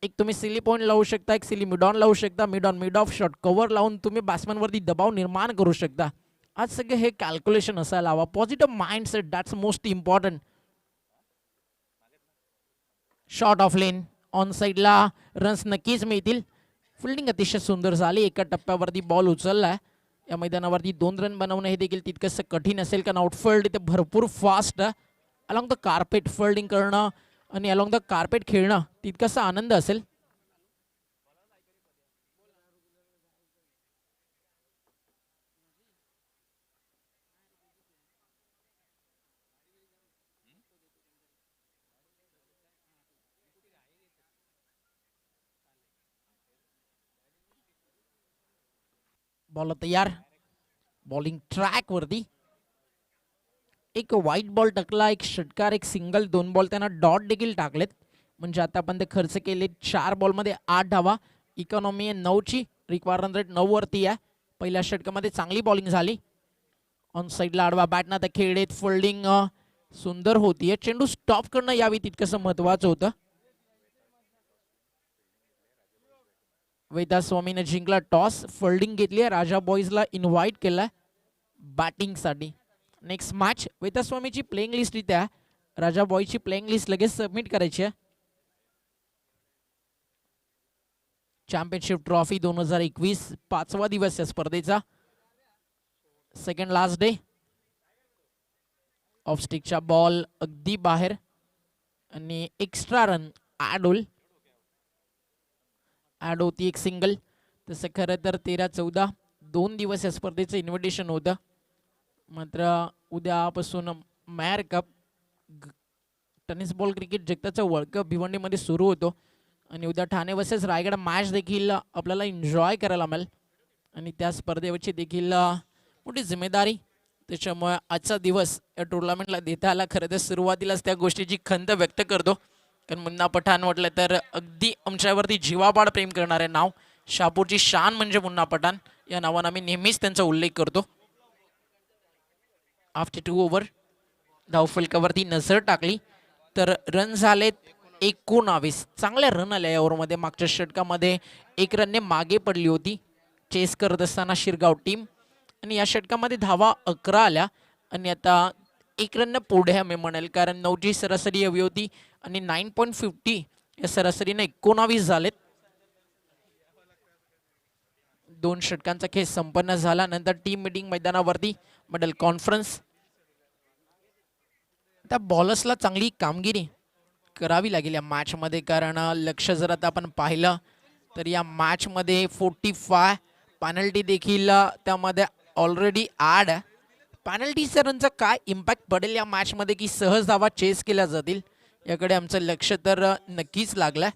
एक तुम्ही सिली पॉईंट लावू शकता, एक सिली मिड ऑन लावू शकता, mid on mid of shot cover लावून तुम्ही बॅट्समॅनवरती दबाव निर्माण करू शकता. आज सगळे हे कॅल्क्युलेशन असायला हवं. Positive mindset that's most important. Short of lane on साईडला रन्स नक्कीच मिळतील. फिल्डिंग अतिशय सुंदर झाली. एका टप्प्यावरती बॉल उचललाय. या मैदानावरती 2 रन बनवणं हे देखील तितकंसं कठीण असेल, कारण आउटफील्ड इथे भरपूर fast along the carpet fielding करणं आणि अलॉंग द कार्पेट खेळणं तितकंसं आनंद असेल. बॉल तयार, बॉलिंग ट्रॅक वरती एक व्हाईट बॉल टाकला, एक षटकार, एक सिंगल, 2 बॉल त्यांना डॉट देखील टाकलेत. म्हणजे आतापर्यंत खर्च केले 4 बॉलमध्ये 8 धावा. इकॉनॉमी आहे 9ची, रिक्वायर रन रेट 9 वरती आहे. पहिल्या षटकामध्ये चांगली बॉलिंग झाली. ऑन साईडला आडवा बॅटना त्या खेळेत फिल्डिंग सुंदर होतीये. चेंडू स्टॉप करणं यावी तितकंसं महत्वाचं होतं. वेदा स्वामीने जिंकला टॉस, फिल्डिंग घेतली आहे. राजा बॉईजला इन्व्हाइट केलाय बॅटिंगसाठी. नेक्स्ट मॅच वेदा स्वामीची प्लेइंग लिस्ट इथे आहे. राजा बॉयची प्लेइंग लिस्ट लगेच सबमिट करायची आहे. चॅम्पियनशिप ट्रॉफी 2021 5वा दिवस या स्पर्धेचा. Second last day. ऑफ स्टिकचा बॉल अगदी बाहेर आणि एक्स्ट्रा रन ॲड होती एक सिंगल. तसं खरं तर 13-14 2 दिवस या स्पर्धेचं इन्व्हिटेशन होतं. मात्र उद्यापासून मॅर कप टेनिस बॉल क्रिकेट जगताचा वर्ल्ड कप भिवंडीमध्ये सुरू होतो आणि उद्या ठाणे वर्सेस रायगड मॅच देखील आपल्याला एन्जॉय करायला मिळेल आणि त्या स्पर्धेवरची देखील मोठी जिम्मेदारी. त्याच्यामुळे आजचा दिवस या टुर्नामेंटला देता आला. खरं तर सुरुवातीलाच त्या गोष्टीची खंत व्यक्त करतो, कारण मुन्ना पठाण म्हटलं तर अगदी आमच्यावरती जीवापाड प्रेम करणारे नाव. शहापूरची शान म्हणजे मुन्ना पठाण, या नावानं आम्ही नेहमीच त्यांचा उल्लेख करतो. आफ्टर 2 ओव्हर धावफलकावरती नजर टाकली तर रन झालेत 19. चांगल्या रन आल्या या ओव्हरमध्ये. मागच्या षटकामध्ये 1 रनने मागे पडली होती चेस करत असताना शिरगाव टीम, आणि या षटकामध्ये धावा 11 आल्या आणि आता 1 रननं पुढे आम्ही म्हणेल, कारण 9ची सरासरी हवी होती आणि 9.50 या सरासरीने 19 झालेत. 2 षटकांचा खेळ संपन्न झाला. नंतर टीम मीटिंग मैदानावरती मिडल कॉन्फरन्स. त्या बॉलर्सला चांगली कामगिरी करावी लागेल या मॅच मध्ये, कारण लक्ष जर आता आपण पाहिलं तर या मॅच मध्ये 45 पेनल्टी देखील त्यामध्ये ऑलरेडी ऍड आहे. पेनल्टी रनचा काय इम्पॅक्ट पडेल या मॅच मध्ये, की सहज धावा चेस केल्या जातील, याकडे आमचं लक्ष तर नक्कीच लागलंय.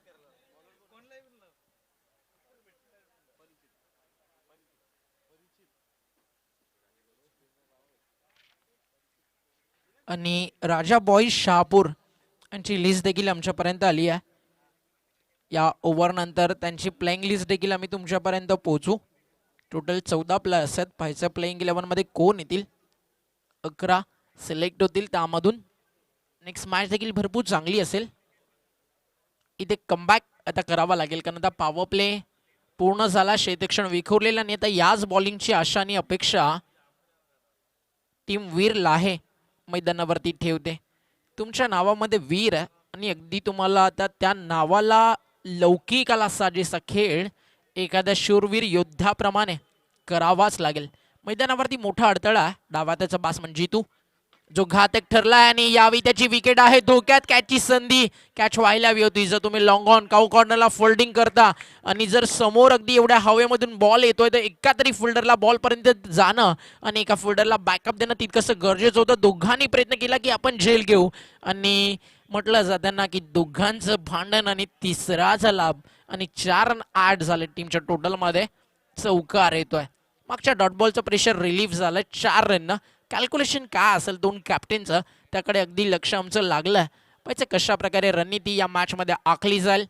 आणि राजा बॉईज शहापूर यांची लिस्ट देखील आमच्यापर्यंत आली आहे. या ओव्हर नंतर त्यांची प्लेइंग लिस्ट देखील आम्ही तुमच्यापर्यंत पोहोचू. टोटल 14 प्लेयर्स आहेत. पाहायचं प्लेइंग 11 मध्ये कोण येतील. 11 सिलेक्ट होतील, त्यामधून नेक्स्ट मॅच देखील भरपूर चांगली असेल. इथे कमबॅक आता करावा लागेल, कारण आता पॉवर प्ले पूर्ण झाला, क्षेत्रक्षण विखुरलेला आणि आता याच बॉलिंगची आशा आणि अपेक्षा टीम वीर लाहे मैदानावरती ठेवते. तुमच्या नावामध्ये वीर आहे आणि अगदी तुम्हाला आता त्या नावाला लौकिकाला साजेसा खेळ एखाद्या शूरवीर योद्ध्याप्रमाणे करावाच लागेल. मैदानावरती मोठा अडथळा, डावा त्याचा बासमन जीतू जो घातक ठरलाय आणि यावेळी त्याची विकेट आहे धोक्यात. कॅचची संधी, कॅच व्हायला हवी होती. जर तुम्ही लॉंग ऑन काऊ कॉर्नरला फोल्डिंग करता आणि जर समोर अगदी एवढ्या हवेमधून बॉल येतोय तर एका तरी फिल्डरला बॉल पर्यंत जाणं आणि एका फिल्डरला बॅकअप देणं तितकंसं गरजेचं होतं. दोघांनी प्रयत्न केला की आपण झेल घेऊ आणि म्हटलं जाताना की दोघांचं भांडण आणि तिसराचा लाभ आणि 4 रन ऍड झाले टीमच्या टोटलमध्ये. चौकार येतोय. मागच्या डॉट बॉलचं प्रेशर रिलीफ झालंय 4 रन. कॅल्क्युलेशन काय असेल दोन कॅप्टनचं, त्याकडे अगदी लक्ष आमचं लागलं. पाहिजे कशा प्रकारे रणनीती या मॅच मध्ये आखली जाईल.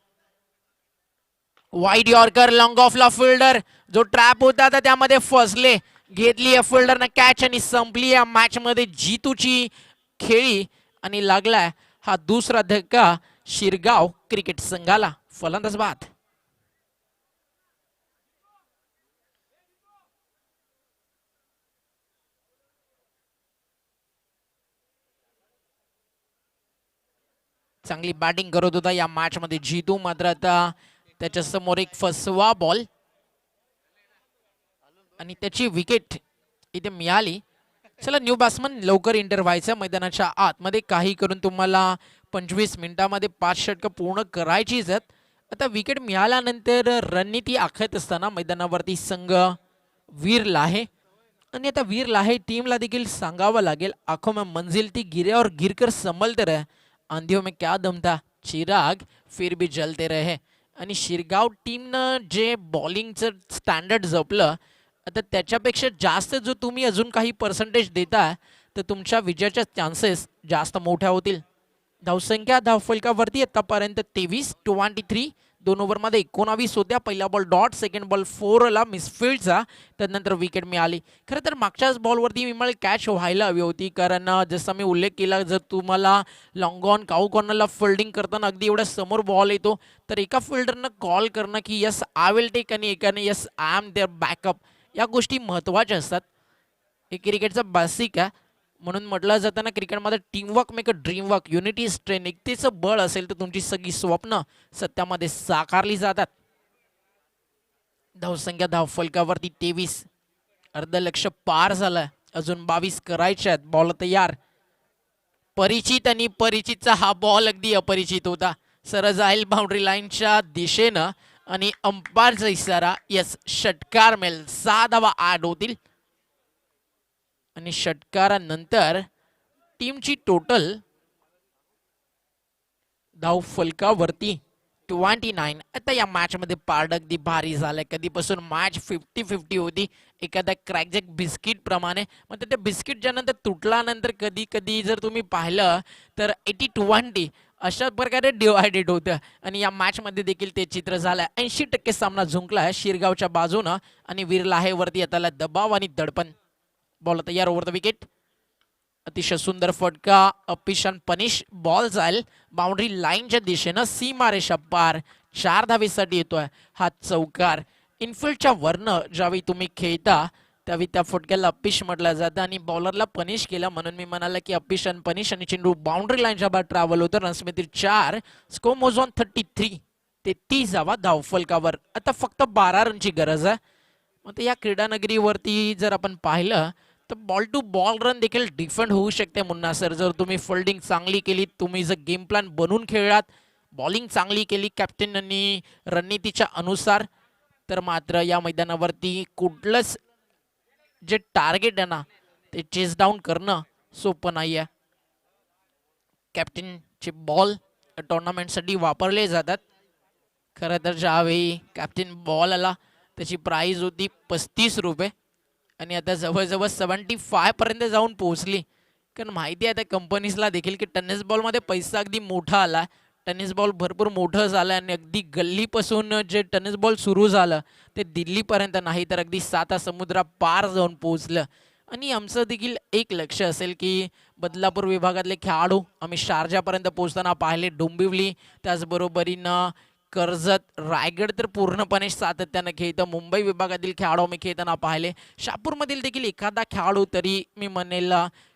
वाईड यॉर्कर लॉंग ऑफला फिल्डर जो ट्रॅप होता तर त्यामध्ये फसले, घेतली या फिल्डरनं कॅच आणि संपली या मॅच मध्ये जीतूची खेळी आणि लागलाय हा दुसरा धक्का शिरगाव क्रिकेट संघाला. फलंदाज बाद. चांगली बॅटिंग करत होता या मॅच मध्ये जीतू, मात्र आता त्याच्या समोर एक फसवा बॉल आणि त्याची विकेट इथे मिळाली. चला न्यू बॅट्समन लवकर इंटर व्हायचं मैदानाच्या आतमध्ये. काही करून तुम्हाला 25 मिनिटांमध्ये 5 षटकं पूर्ण करायचीच आहेत. आता विकेट मिळाल्यानंतर रणनीती आखत असताना मैदानावरती संघ वीर लाहे आणि आता वीर लाहे टीमला देखील सांगावं लागेल, आंखों में मंजिल थी गिरे और गिरकर संभलते रहे, आंधियों में क्या दम था चिराग फिर भी जलते रहे. आणि शिरगाव टीमनं जे बॉलिंगचं स्टँडर्ड जपलं, आता त्याच्यापेक्षा जास्त जो तुम्ही अजून काही पर्सेंटेज देता तर तुमच्या विजयाच्या चान्सेस जास्त मोठ्या होतील. धावसंख्या धावफलकावरती आतापर्यंत 23 दोन ओव्हरमध्ये 19 होत्या. पहिला बॉल डॉट, सेकंड बॉल 4ला मिसफिल्डचा, त्यानंतर विकेट मिळाली. खरं तर मागच्याच बॉलवरती मला कॅच व्हायला हवी होती, कारण जसा मी उल्लेख केला, जर तुम्हाला लॉंग ऑन काऊ कॉर्नरला फिल्डिंग करताना अगदी एवढ्या समोर बॉल येतो तर एका फिल्डरनं कॉल करणं की यस आय विल टेक आणि एकाने yes I am there backup, या गोष्टी महत्त्वाच्या असतात. हे क्रिकेटचा बेसिक आहे. म्हणून म्हटलं जातं ना, क्रिकेटमध्ये teamwork make a dream work, unity strength. एकतेचं बळ असेल तर तुमची सगळी स्वप्न सत्यामध्ये साकारली जातात. धावसंख्या धावफलकावरती 23, अर्धलक्ष पार झालं, अजून 22 करायचे आहेत. बॉल तयार, परिचित आणि परिचितचा हा बॉल अगदी अपरिचित होता. सरळ जाईल बाउंड्री लाईनच्या दिशेनं आणि अंपायरचा इशारा, यस षटकार मिळेल. 6 धावा ऍड होतील आणि षटकारानंतर टीमची टोटल धाव फलकावरती 29. आता या मॅच मध्ये पारड अगदी भारी झालंय. कधीपासून मॅच 50-50 होती, एखाद्या क्रॅकजॅक बिस्किट प्रमाणे. मग त्या बिस्किटच्या नंतर तुटल्यानंतर कधी कधी जर तुम्ही पाहिलं तर 80-20 अशा प्रकारे डिवायडेड होतं आणि या मॅच मध्ये देखील ते चित्र झालंय. 80% सामना जिंकलाय शिरगावच्या बाजूनं आणि वीर लाहेवरती आता दबाव आणि दडपण. बॉल तयार, ओव्हर द विकेट. अतिशय सुंदर फटका, अपिशन पनिश. बॉल जाईल बाउंड्री लाईनच्या दिशेनं, सीमारेषा पार. 4 धावेसाठी येतोय हा चौकार. इनफिल्डच्या वरनं ज्यावेळी तुम्ही खेळता त्यावेळी त्या फटक्याला अपिश म्हटलं जातं आणि बॉलरला पनिश केलं, म्हणून मी म्हणाला की अपिश आणि पनिश. आणि चेंडू बाउंड्री लाईनच्या बाहेर ट्रॅव्हल होतं. रन्समध्ये 4, स्कोर मोज ऑन 33. 33 जावा धावफलकावर. आता फक्त 12 रनची गरज आहे. मग या क्रीडानगरीवरती जर आपण पाहिलं तर बॉल टू बॉल रन देखील डिफेंड होऊ शकते मुन्ना सर, जर तुम्ही फिल्डिंग चांगली केली, तुम्ही जर गेम प्लॅन बनवून खेळलात, बॉलिंग चांगली केली कॅप्टननी रणनीतीच्या अनुसार, तर मात्र या मैदानावरती कुठलंच जे टार्गेट आहे ना ते चेस डाऊन करणं सोपं नाही आहे. कॅप्टनचे बॉल टुर्नामेंटसाठी वापरले जातात. खरं तर ज्यावेळी कॅप्टन बॉल आला त्याची प्राईज होती 35 रुपये आणि आता जवळजवळ 75 पर्यंत जाऊन पोहोचली. कारण माहिती आहे त्या कंपनीजला देखील की टेनिस बॉलमध्ये पैसा अगदी मोठा आला. टेनिस बॉल भरपूर मोठं झालं आणि अगदी गल्लीपासून जे टेनिस बॉल सुरू झालं ते दिल्लीपर्यंत नाही तर अगदी 7 समुद्रा पार जाऊन पोहोचलं. आणि आमचं देखील एक लक्ष असेल की बदलापूर विभागातले खेळाडू आम्ही शारजापर्यंत पोहोचताना पाहिले, डोंबिवली त्याचबरोबरीनं कर्जत, रायगड तर पूर्णपणे सातत्यानं खेळतं. मुंबई विभागातील खेळाडू आम्ही खेळताना पाहिले. शहापूरमधील देखील एखादा खेळाडू तरी मी म्हणेल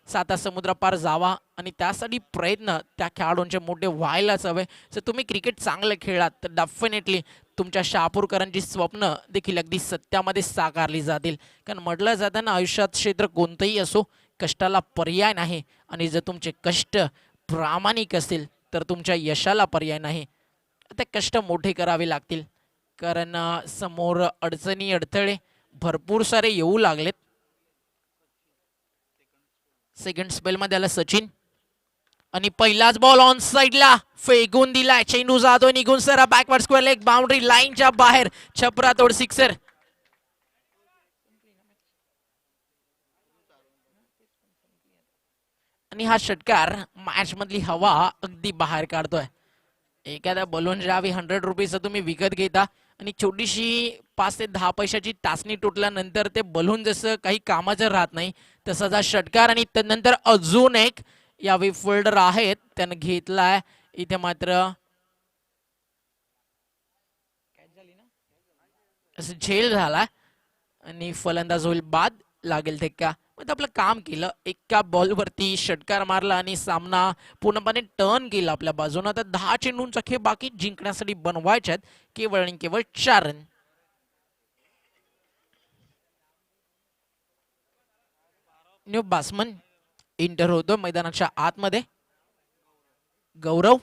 7 समुद्र पार जावा आणि त्यासाठी प्रयत्न त्या खेळाडूंचे मोठे व्हायलाच हवे. जर तुम्ही क्रिकेट चांगलं खेळलात तर डेफिनेटली तुमच्या शहापूरकरांची स्वप्न देखील अगदी सत्यामध्ये साकारली जातील. कारण म्हटलं जातं ना, आयुष्यात क्षेत्र कोणतंही असो, कष्टाला पर्याय नाही आणि जर तुमचे कष्ट प्रामाणिक असतील तर तुमच्या यशाला पर्याय नाही. ते कष्ट मोठे करावे लागतील कारण समोर अडचणी अडथळे भरपूर सारे येऊ लागलेत. सेकंड स्पेलमध्ये आला सचिन आणि पहिलाच बॉल ऑन साइडला फेकून दिलाय. चेंडू जातो निघून sir backward square leg boundary लाईनच्या बाहेर, छपरा तोड सिक्सर. आणि हा षटकार मॅच मधली हवा अगदी बाहेर काढतोय. एखाद्या बलून ज्यावेळी 100 रुपीजचं तुम्ही विकत घेता आणि छोटीशी 5 ते 10 पैशाची टाचणी तुटल्यानंतर ते बलून जसं काही कामाचं राहत नाही, तसाच हा षटकार. आणि त्यानंतर अजून एक यावेळी फोल्डर आहेत त्यानं घेतलाय. इथे मात्र असं झेल झाला आणि फलंदाज होईल बाद, लागेल धक्का. मग आपलं काम केलं, एका बॉलवरती षटकार मारला आणि सामना पूर्णपणे टर्न केला आपल्या बाजूने. आता 10 चेंडूंचा खेळ बाकी जिंकण्यासाठी बनवायच्यात केवळ आणि केवळ 4 रन. न्यू बॅट्समन इंटर होतो मैदानाच्या आतमध्ये. गौरव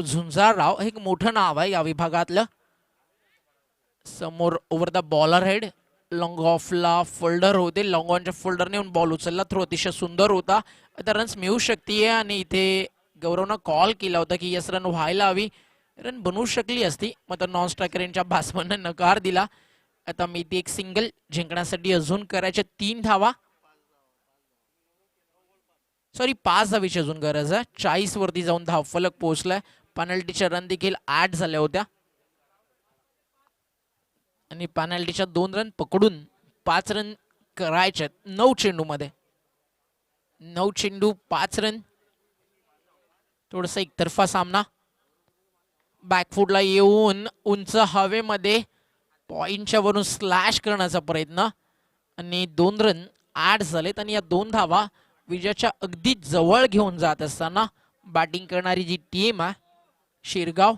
झुंजारराव हे एक मोठं नाव आहे या विभागातलं. समोर over the bowler head long ऑफला फोल्डर होते, लॉंग ऑनच्या फोल्डरने येऊन बॉल उचलला. थ्रो अतिशय सुंदर होता. आता रन्स मिळू शकते आणि इथे गौरवनं कॉल केला होता की यस रन व्हायला हवी, रन बनवू शकली असती. मग नॉन स्ट्रायकर यांच्या बॅट्समनने नकार दिला. आता मी ती एक सिंगल जिंकण्यासाठी अजून करायच्या 3 धावा, सॉरी 5 धावीची अजून गरज आहे. 40 वरती जाऊन धावफलक पोहोचलाय. पेनल्टीच्या रन देखील ऍड झाल्या होत्या आणि पेनल्टीच्या 2 रन पकडून 5 रन करायचे 9 चेंडूमध्ये. 9 चेंडू 5 रन, थोडासा एकतर्फा सामना. बॅकफुटला येऊन उंच हवेमध्ये पॉइंटच्या वरून स्लॅश करण्याचा प्रयत्न आणि 2 रन ऍड झालेत. आणि या 2 धावा विजयाच्या अगदी जवळ घेऊन जात असताना बॅटिंग करणारी जी टीम आहे शिरगाव,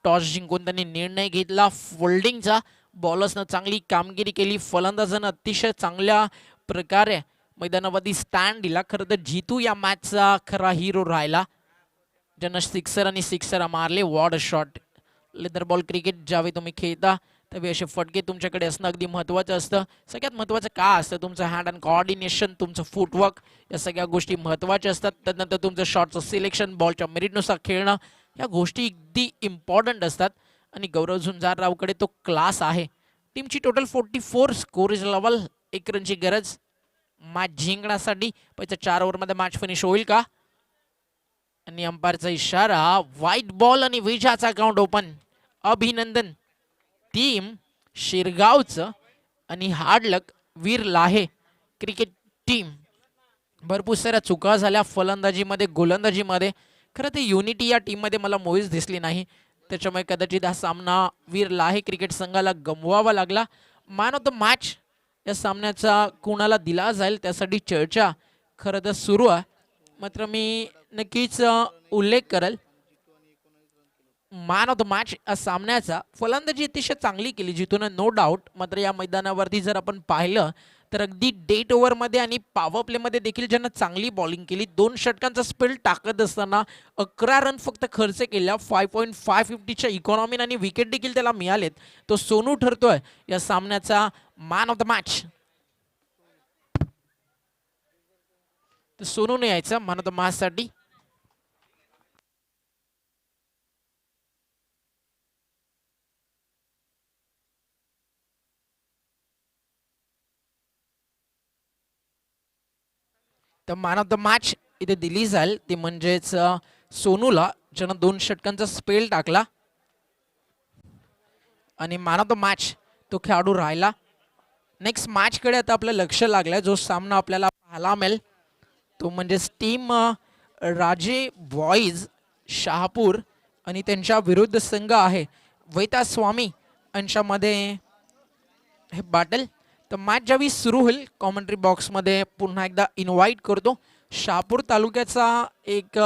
टॉस जिंकून त्यांनी निर्णय घेतला फोल्डिंगचा. बॉलर्सनं चांगली कामगिरी केली, फलंदाजानं अतिशय चांगल्या प्रकारे मैदानावरती स्टँड दिला. खरं तर जितू या मॅचचा खरा हिरो राहिला, ज्यानं सिक्सर आणि सिक्सर मारले. What a shot. Leather ball cricket ज्यावेळी तुम्ही खेळता त्यावेळी असे फटके तुमच्याकडे असणं अगदी महत्त्वाचं असतं. सगळ्यात महत्त्वाचं काय असतं, तुमचं हँड अँड कोऑर्डिनेशन, तुमचं फुटवर्क, या सगळ्या गोष्टी महत्त्वाच्या असतात. त्यानंतर तुमचं शॉटचं सिलेक्शन, बॉलच्या मेरिटनुसार खेळणं, या गोष्टी अगदी इम्पॉर्टंट असतात. आणि गौरव झुंजाररावकडे तो क्लास आहे. टीमची टोटल 44 स्कोरेज लेवल, 1 रनची गरज मॅच जिंकण्यासाठी. पहिल्या 4 ओव्हरमध्ये मॅच फिनिश होईल का? आणि अंपायरचा इशारा, व्हाईट बॉल आणि विजयाचा अकाउंट ओपन. अभिनंदन टीम शिरगावचं आणि हार्ड लक वीर लाहे क्रिकेट टीम. भरपूर साऱ्या चुका झाल्या फलंदाजीमध्ये, गोलंदाजीमध्ये. खरं ते युनिटी या टीममध्ये मला मुळीच दिसली नाही. त्याच्यामुळे कदाचित हा सामना वीर लाहे क्रिकेट संघाला गमवावा लागला. मॅन ऑफ द मॅच या सामन्याचा कोणाला दिला जाईल त्यासाठी चर्चा खरं तर सुरू आहे. मात्र मी नक्कीच उल्लेख करेल मॅन ऑफ द मॅच सामन्याचा फलंदाजी अतिशय चांगली केली जिथून नो डाऊट. मात्र या मैदानावरती जर आपण पाहिलं तर अगदी डेट ओव्हरमध्ये आणि पॉवर प्लेमध्ये देखील ज्यांना चांगली बॉलिंग केली. 2 षटकांचा स्पेल टाकत असताना 11 रन फक्त खर्च केल्या. 5.550च्या इकॉनॉमीन आणि विकेट देखील त्याला मिळालेत. तो सोनू ठरतोय या सामन्याचा मॅन ऑफ द मॅच. तर सोनूने यायचं मॅन ऑफ द मॅच साठी. तर मॅन ऑफ द मॅच इथे दिली जाईल ते म्हणजेच सोनूला, ज्यानं 2 षटकांचा स्पेल टाकला. आणि मॅन ऑफ द मॅच तो खेळाडू राहिला. नेक्स्ट मॅचकडे आता आपलं लक्ष लागलंय. जो सामना आपल्याला पाहायला मिळेल तो म्हणजेच टीम राजे बॉईज शहापूर आणि त्यांच्या विरुद्ध संघ आहे वैता स्वामी यांच्यामध्ये हे बॅटल. तर मॅच ज्यावेळी सुरू होईल कॉमेंट्री बॉक्समध्ये पुन्हा एकदा इन्व्हाइट करतो शहापूर तालुक्याचा एक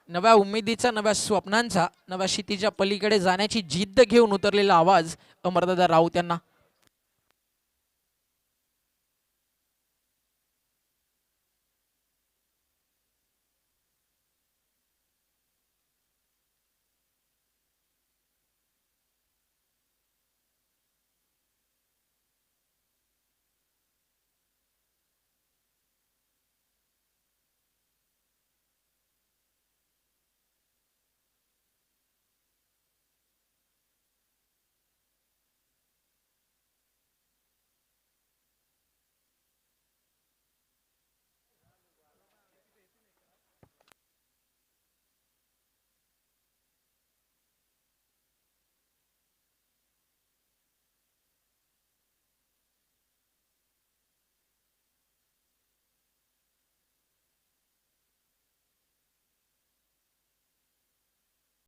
नव्या उमेदीचा, नव्या स्वप्नांचा, नव्या क्षितिजा पलीकडे जाण्याची जिद्द घेऊन उतरलेला आवाज अमरदादा राऊत यांना.